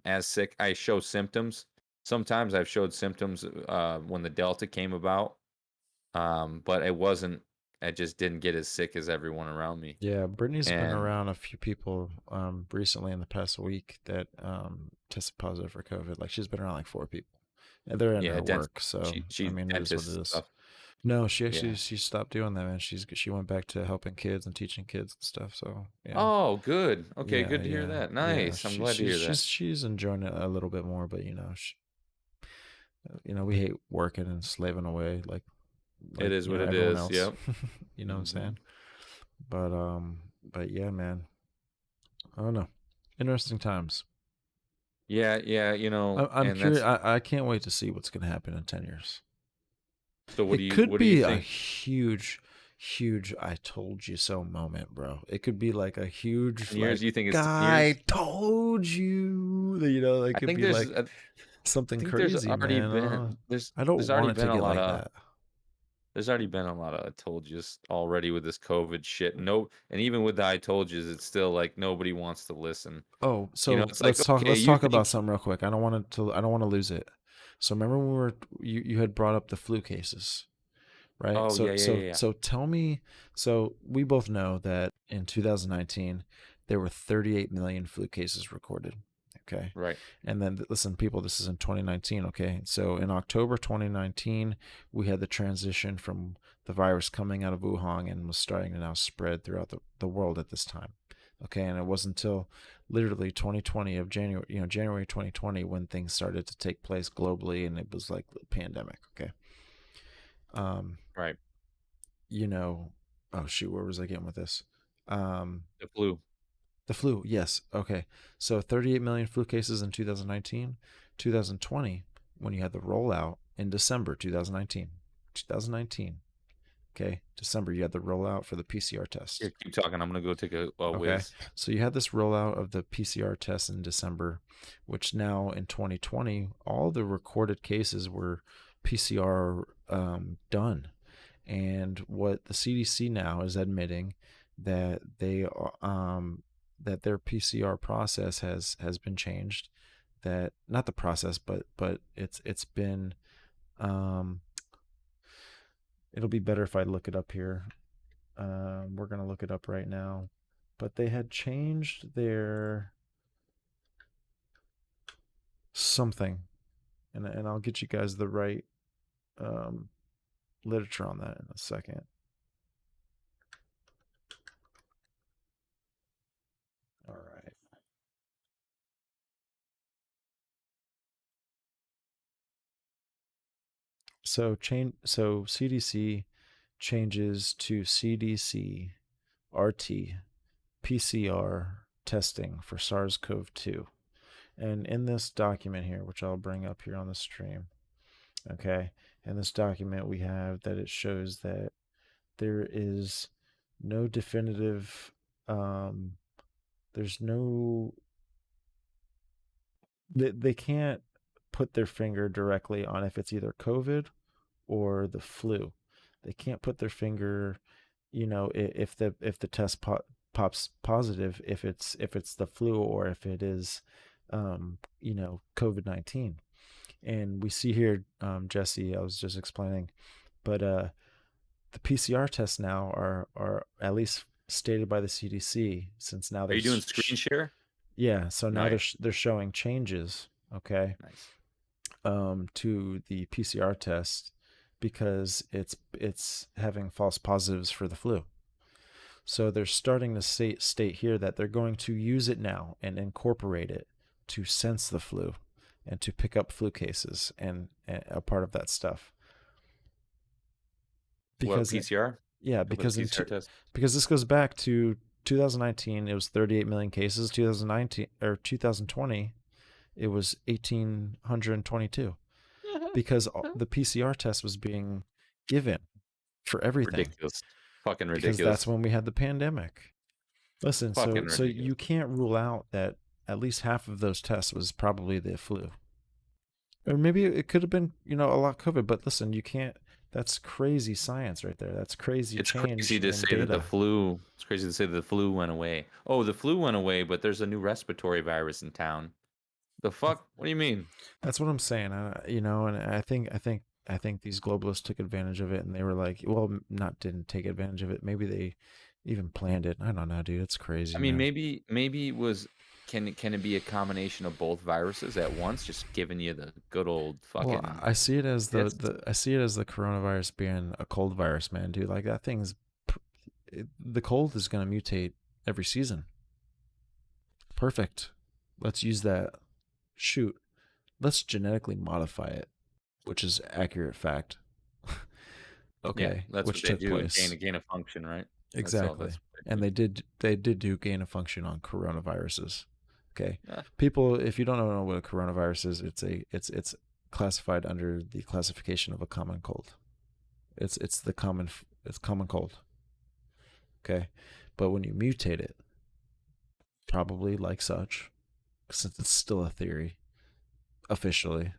as sick. I show symptoms. Sometimes I've showed symptoms when the Delta came about, but it wasn't. I just didn't get as sick as everyone around me. Yeah, Brittany's been And around a few people recently in the past week that tested positive for COVID. Like, she's been around like four people. And they're in yeah, her work, so I she's mean, it is what it dentist is. stuff. No, Yeah. she stopped doing that, man. She went back to helping kids and teaching kids and stuff. So yeah, Oh, good. Okay, yeah, good to hear yeah, that. yeah. Nice. I'm glad to hear that. She's enjoying it a little bit more, but we hate working and slaving away It is what it everyone is. else. Yep. You know what I'm Hmm. saying? But yeah, man. I don't know. Interesting times. Yeah, yeah. I'm And curious. that's I can't wait to see what's going to happen in 10 years. so. It could What do you be a think? huge, huge "I told you so" moment, bro. It could be like a huge, 10 years? like, You think it's 10 years? "I told you." It I could think be there's. like I something think there's crazy, already man. been I don't there's already want it been to a get lot like of that. there's already been a lot of I told yous already with this COVID shit. No, and even with the I told yous, it's still like nobody wants to listen. Oh, so It's like, okay, let's you talk about think, something real quick. I don't want to lose it. So remember when you had brought up the flu cases, right? oh So yeah, yeah, so yeah, yeah. so tell me, so we both know that in 2019 there were 38 million flu cases recorded. Okay. Right, And then listen, people, this is in 2019, okay? So in October 2019, we had the transition from the virus coming out of Wuhan and was starting to now spread throughout the world at this time. Okay, and it wasn't until literally 2020 of January, January 2020 when things started to take place globally, and it was like the pandemic. Okay. Um, Right. you know, oh shoot, where was I getting with this? Um, The flu. the flu, yes. Okay. So 38 million flu cases in 2019, 2020, when you had the rollout in December 2019. 2019. Okay. December, you had the rollout for the PCR Here, test. keep talking. I'm gonna go take a Okay. whiz. So you had this rollout of the PCR test in December, which now in 2020, all the recorded cases were PCR done. And what the CDC now is admitting that that their PCR process has been changed. That not the process, but it's been it'll be better if I look it up here. We're gonna look it up right now. But they had changed their something, and I'll get you guys the right um, literature on that in a second. All right. So CDC changes to CDC RT PCR testing for SARS-CoV-2. And in this document here, which I'll bring up here on the stream, okay, in this document we have that it shows that there is no definitive, um, there's no, they can't put their finger directly on if it's either COVID or the flu. They can't put their finger, if the test pops positive, if it's the flu or if it is, COVID-19. And we see here, Jesse, I was just explaining, but the PCR tests now are at least stated by the CDC, since now Are you doing there's screen share? yeah, so now Nice. they're showing changes, okay, Nice. to the PCR test because it's having false positives for the flu. So they're starting to state here that they're going to use it now and incorporate it to sense the flu and to pick up flu cases and a part of that stuff. What Because PCR? yeah, For the PCR test? because this goes back to 2019, it was 38 million cases. 2019 or 2020, it was 1,822 because the PCR test was being given for everything Ridiculous. Fucking because that's ridiculous. when we had the pandemic. Listen, Fucking so ridiculous. you can't rule out that at least half of those tests was probably the flu. Or maybe it could have been, a lot COVID, but listen, you can't that's crazy science right there. That's crazy It's change crazy to in say that the data. flu. It's crazy to say that the flu went away. Oh, the flu went away, but there's a new respiratory virus in town. The fuck? What do you mean? That's what I'm saying. And I think these globalists took advantage of it, and they were like, well, not didn't take advantage of it. Maybe they even planned it. I don't know, dude. It's I crazy, mean, man. maybe it was. Can it be a combination of both viruses at once, just giving you the good old Well, fucking I see it as hits? the coronavirus being a cold virus, man, dude. Like that the cold is gonna mutate every season. Perfect. Let's use that. Shoot. Let's genetically modify it, which is accurate fact. Yeah, Okay, that's what which they took do. place. Gain a function, right? That's all. Exactly. That's what And they do. they did do gain of function on coronaviruses. Okay. Yeah. People, if you don't know what a coronavirus is, it's classified under the classification of a common cold. It's common cold. Okay. But when you mutate it, probably like such, since it's still a theory officially,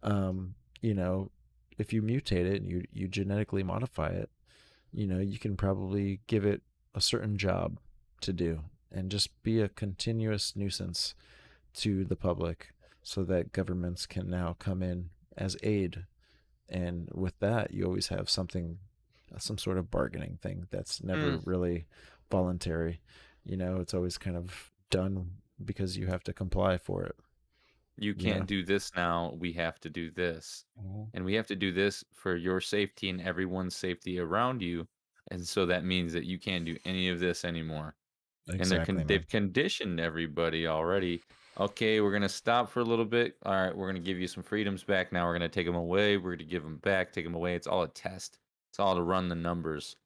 um, you know, if you mutate it and you genetically modify it, you can probably give it a certain job to do and just be a continuous nuisance to the public so that governments can now come in as aid. And with that, you always have some sort of bargaining thing that's never Mm, really voluntary. It's always kind of done because you have to comply for it, you you can't know? do this now. We have to do this, Mhm. and we have to do this for your safety and everyone's safety around you. And so that means that you can't do any of this anymore. And Exactly, they've man. conditioned everybody already. Okay, we're gonna stop for a little bit. All right, we're gonna give you some freedoms back. Now we're gonna take them away. We're gonna give them back. Take them away. It's all a test. It's all to run the numbers.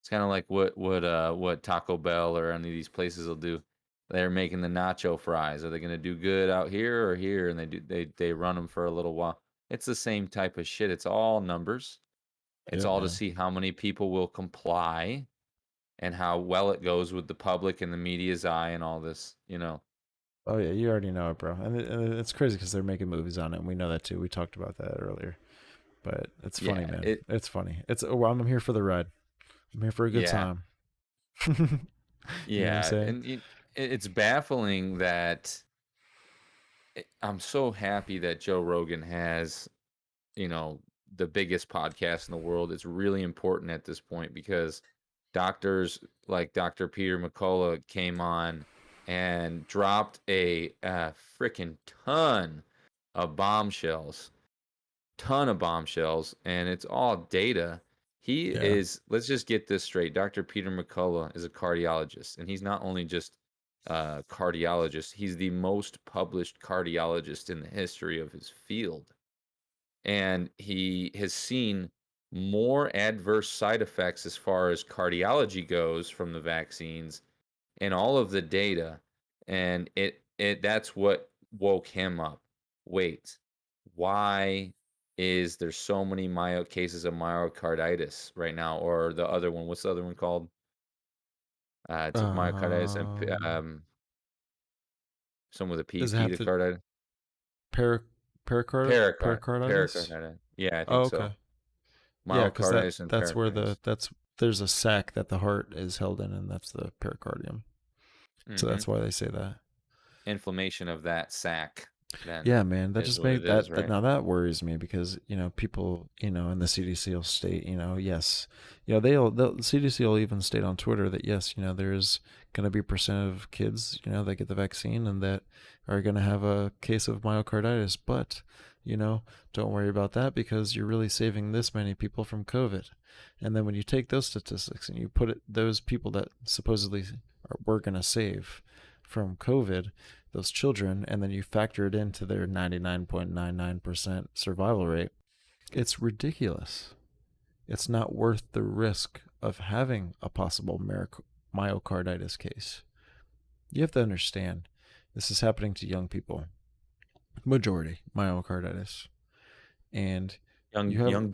It's kind of like what Taco Bell or any of these places will do. They're making the nacho fries. Are they gonna do good out here or here? And they run them for a little while. It's the same type of shit. It's all numbers. It's Yeah, all to man. see how many people will comply and how well it goes with the public and the media's eye and all this, you know. Oh yeah, you already know it, bro. And it's crazy because they're making movies on it, and we know that too. We talked about that earlier. But it's funny, Yeah, man. it It's funny. I'm here for the ride. I'm here for a good yeah, time. You know what I'm yeah, saying? and it's baffling that I'm so happy that Joe Rogan has, you know, the biggest podcast in the world. It's really important at this point because doctors like Dr. Peter McCullough came on and dropped a freaking of bombshells ton of bombshells, and it's all data. He Yeah. is, let's just get this straight. Dr. Peter McCullough is a cardiologist, and he's not only just a cardiologist, he's the most published cardiologist in the history of his field. And he has seen more adverse side effects as far as cardiology goes from the vaccines and all of the data, and it that's what woke him up. Wait, why is there so many cases of myocarditis right now? Or the other one, what's the other one called? It's a myocarditis and someone with a Does it PP have to to carditis. para, pericarditis? Pericarditis. Yeah, I Oh, think so. okay. Yeah, because Myocarditis and that's where pericarditis. there's a sac that the heart is held in, and that's the pericardium. So Hmm. that's why they say that. Inflammation of that sac, then, Yeah, man, that is just what made it is, that right? now that worries me because people in the CDC will state yes, the CDC will even state on Twitter that yes, there's going to be a percent of kids that get the vaccine and that are going to have a case of myocarditis, but you know don't worry about that because you're really saving this many people from COVID, and then when you take those statistics and you put those people that supposedly we're going to save from COVID, those children, and then you factor it into their 99.99% survival rate, it's ridiculous. It's not worth the risk of having a possible myocarditis case. You have to understand this is happening to young people, majority myocarditis. And you have, Young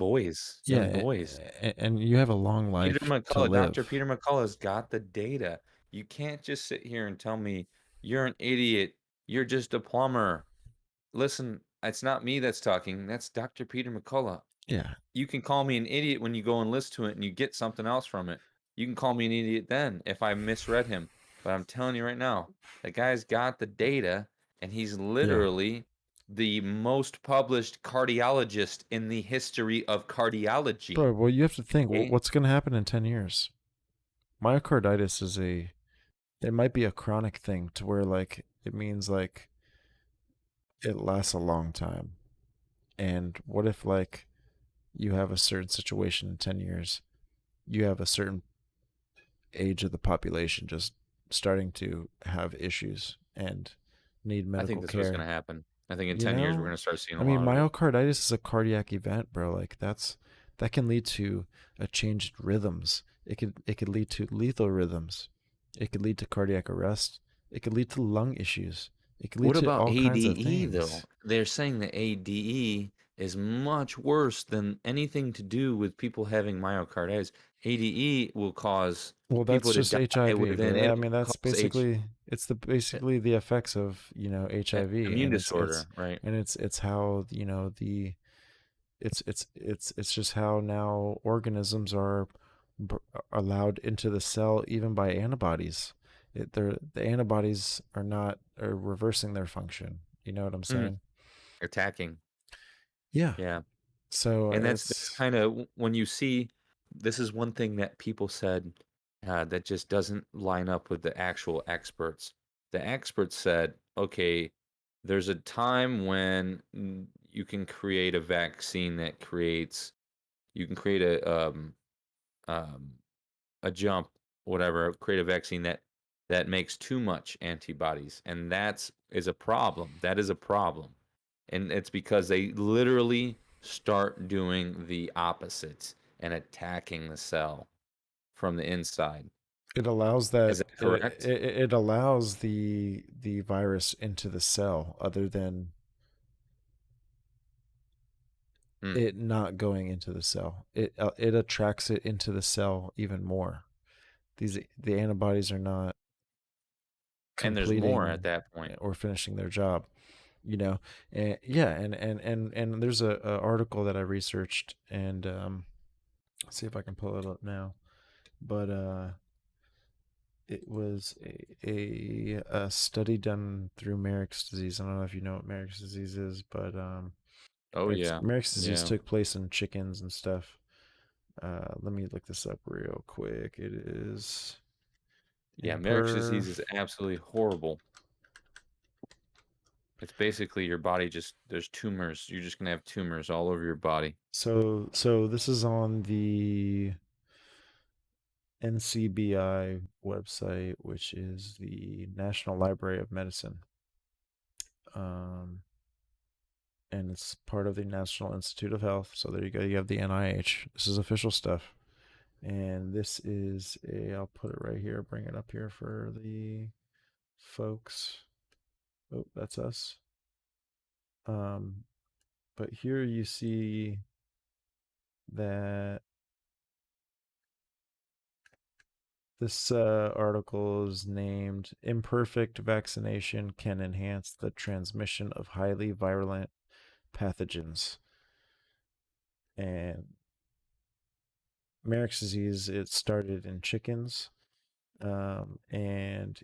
yeah, boys. and you have a long Peter life to McCullough, Dr. live. Peter McCullough's got the data. You can't just sit here and tell me you're an idiot. You're just a plumber. Listen, it's not me that's talking. That's Dr. Peter McCullough. Yeah, You can call me an idiot when you go and listen to it and you get something else from it. You can call me an idiot then if I misread him. But I'm telling you right now, the guy's got the data and he's yeah. literally the most published cardiologist in the history of cardiology. Bro, well, you have to think Okay? what's going to happen in 10 years. Myocarditis it might be a chronic thing to where like it means like it lasts a long time. And what if like you have a certain situation in 10 years, you have a certain age of the population just starting to have issues and need I think medical that's what's going care. to happen. I think in You 10 years, we're know, going to start seeing I a mean, lot of it. myocarditis is a cardiac event, bro. Like that can lead to a changed rhythms. It could lead to lethal rhythms. It could lead to cardiac arrest. It could lead to lung issues. It could lead What to about all kinds of ADE, though? things. They're saying that ADE is much worse than anything to do with people having myocarditis. ADE will cause Well, that's people to just die HIV, within, bro. I it'll mean, that's cause H, basically it's the basically the effects of HIV, immune and it's disorder, right? it's how it's just how now organisms are allowed into the cell even by antibodies. The antibodies are reversing their function. You know what I'm Mm, saying? attacking. Yeah. Yeah. So And that's it's kind of when you see this is one thing that people said that just doesn't line up with the actual experts. The experts said, okay, there's a time when you can create a vaccine that creates, you can create um, a jump, whatever, create a vaccine that that makes too much antibodies, and that's is a problem. That is a problem. And it's because they literally start doing the opposite and attacking the cell from the inside. It allows Is that that correct? it allows the virus into the cell other than Mm. it not going into the cell. It attracts it into the cell even more. The antibodies are not And there's more completing at that point. or finishing their job, you know. And yeah, and there's a article that I researched, and let's see if I can pull it up now. But it was a study done through Merrick's disease. I don't know if you know what Merrick's disease is, but Oh yeah. Merrick's disease Yeah. took place in chickens and stuff. Let me look this up real quick. It is Yeah, Merrick's disease is imperf. absolutely horrible. It's basically your body just there's tumors. You're just gonna have tumors all over your body. So this is on the NCBI website, which is the National Library of Medicine. Um, and it's part of the National Institute of Health. So there you go. You have the NIH. This is official stuff. And this is I'll put it right here, bring it up here for the folks. Oh, that's us. Um, but here you see that this article is named Imperfect Vaccination Can Enhance the Transmission of Highly Virulent Pathogens. And Merrick's disease, it started in chickens. And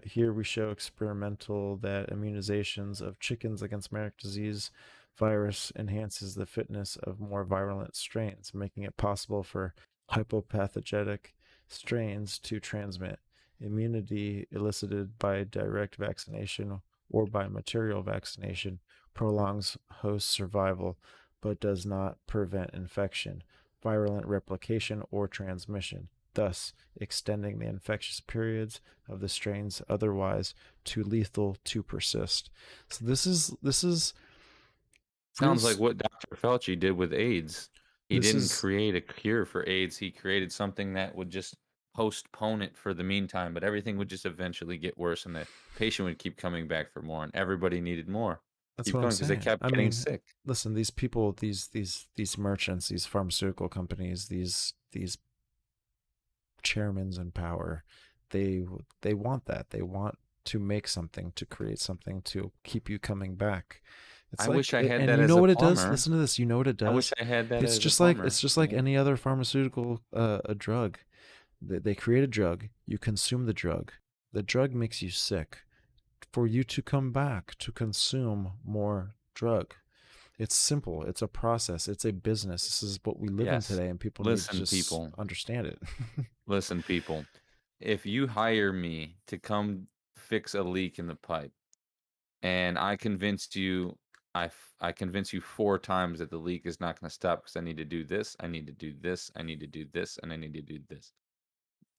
here we show experimental that immunizations of chickens against Merrick disease virus enhances the fitness of more virulent strains, making it possible for hypopathogenic strains to transmit. Immunity elicited by direct vaccination or by material vaccination prolongs host survival but does not prevent infection, virulent replication, or transmission, thus extending the infectious periods of the strains otherwise too lethal to persist. So this is real. Sounds like what Dr. Fauci did with AIDS. He This didn't is create a cure for AIDS. He created something that would just postpone it for the meantime, but everything would just eventually get worse and the patient would keep coming back for more and everybody needed more. that's Keep what I'm going because they saying. kept I getting mean, sick. listen, these people, these merchants, these pharmaceutical companies, these chairmans in power, they they want that. They want to make something, to create something, to keep you coming back. It's I like, wish I had and that you as know a what it does? plumber. Listen to this. You know what it I wish does? I had that It's as a just like it's plumber, just you like know? any other pharmaceutical a drug. They create a drug, you consume the drug makes you sick, for you to come back to consume more drug. It's simple, it's a process, it's a business. This is what we live in Yes. today, and people need to Listen, just people. understand it. Listen, people. If you hire me to come fix a leak in the pipe, and I convince you 4 times that the leak is not gonna stop because I need to do this, I need to do this, I need to do this, and I need to do this.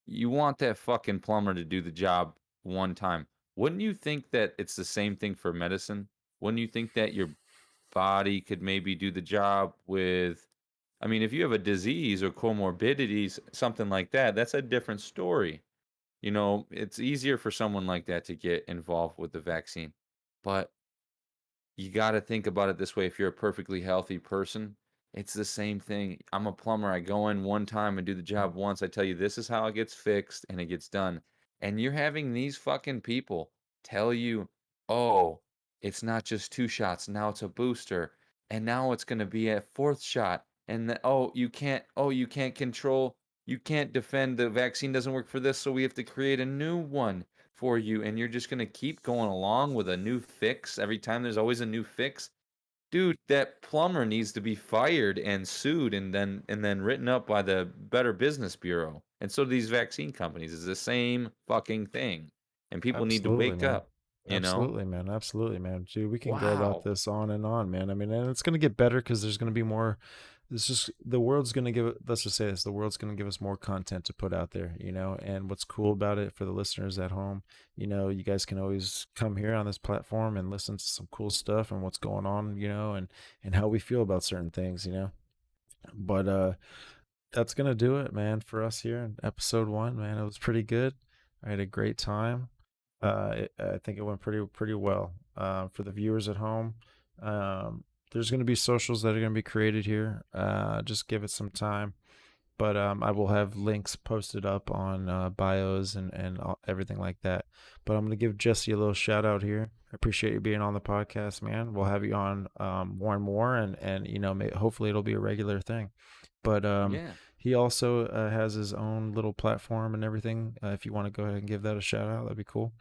You want that fucking plumber to do the job 1 time. Wouldn't you think that it's the same thing for medicine? Wouldn't you think that your body could maybe do the job with I mean, if you have a disease or comorbidities, something like that, that's a different story. You know, it's easier for someone like that to get involved with the vaccine. But you got to think about it this way. If you're a perfectly healthy person, it's the same thing. I'm a plumber. I go in one time and do the job once. I tell you, this is how it gets fixed and it gets done. And you're having these fucking people tell you, oh, it's not just 2 shots. Now it's a booster. And now it's going to be a fourth shot. And you can't control, you can't defend the vaccine doesn't work for this. So we have to create a new one for you and you're just going to keep going along with a new fix every time there's always a new fix. Dude, that plumber needs to be fired and sued and then written up by the Better Business Bureau. And so do these vaccine companies. It's the same fucking thing. And people need to Absolutely, wake man. up. you know? Absolutely, man. Absolutely, man. Dude, we can go about Wow. this on and on, man. I mean, and it's gonna get better because there's gonna be more. It's just the world's gonna give. Let's just say this: the world's gonna give us more content to put out there, you know. And what's cool about it for the listeners at home, you know, you guys can always come here on this platform and listen to some cool stuff and what's going on, you know, and how we feel about certain things, you know. But that's gonna do it, man, for us here in episode one. Man, it was pretty good. I had a great time. I think it went pretty well. For the viewers at home, there's gonna be socials that are gonna be created here. Just give it some time. But I will have links posted up on bios and everything like that. But I'm gonna give Jesse a little shout out here. I appreciate you being on the podcast, man. We'll have you on more and more, and you know, hopefully it'll be a regular thing. But Yeah. he also has his own little platform and everything. If you want to go ahead and give that a shout out, that'd be cool.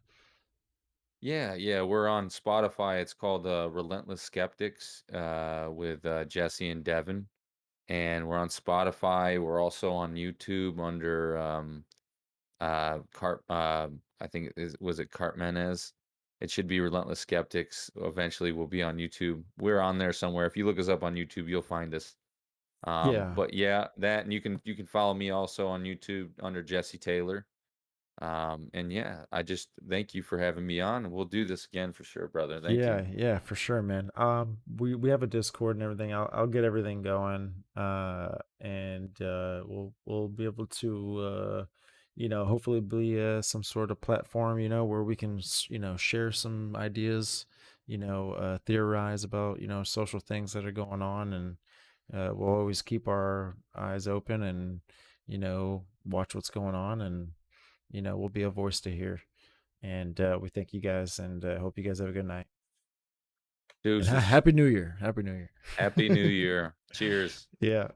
Yeah, yeah, we're on Spotify. It's called Relentless Skeptics with Jesse and Devin. And we're on Spotify. We're also on YouTube under Cart I think was it Cartmanez? It should be Relentless Skeptics. Eventually we'll be on YouTube. We're on there somewhere. If you look us up on YouTube, you'll find us. Yeah, But yeah, that, and you can follow me also on YouTube under Jesse Taylor. And yeah, I just thank you for having me on. We'll do this again for sure, brother. Thank you. yeah, for sure, man. We have a Discord and everything. I'll get everything going. And we'll be able to you know, hopefully be some sort of platform, you know, where we can you know, share some ideas, you know, theorize about, you know, social things that are going on, and we'll always keep our eyes open and, you know, watch what's going on, and you know, we'll be a voice to hear. And we thank you guys, and hope you guys have a good night. And Deuces. happy New Year. Happy New Year. Happy New Year. Cheers. Yeah.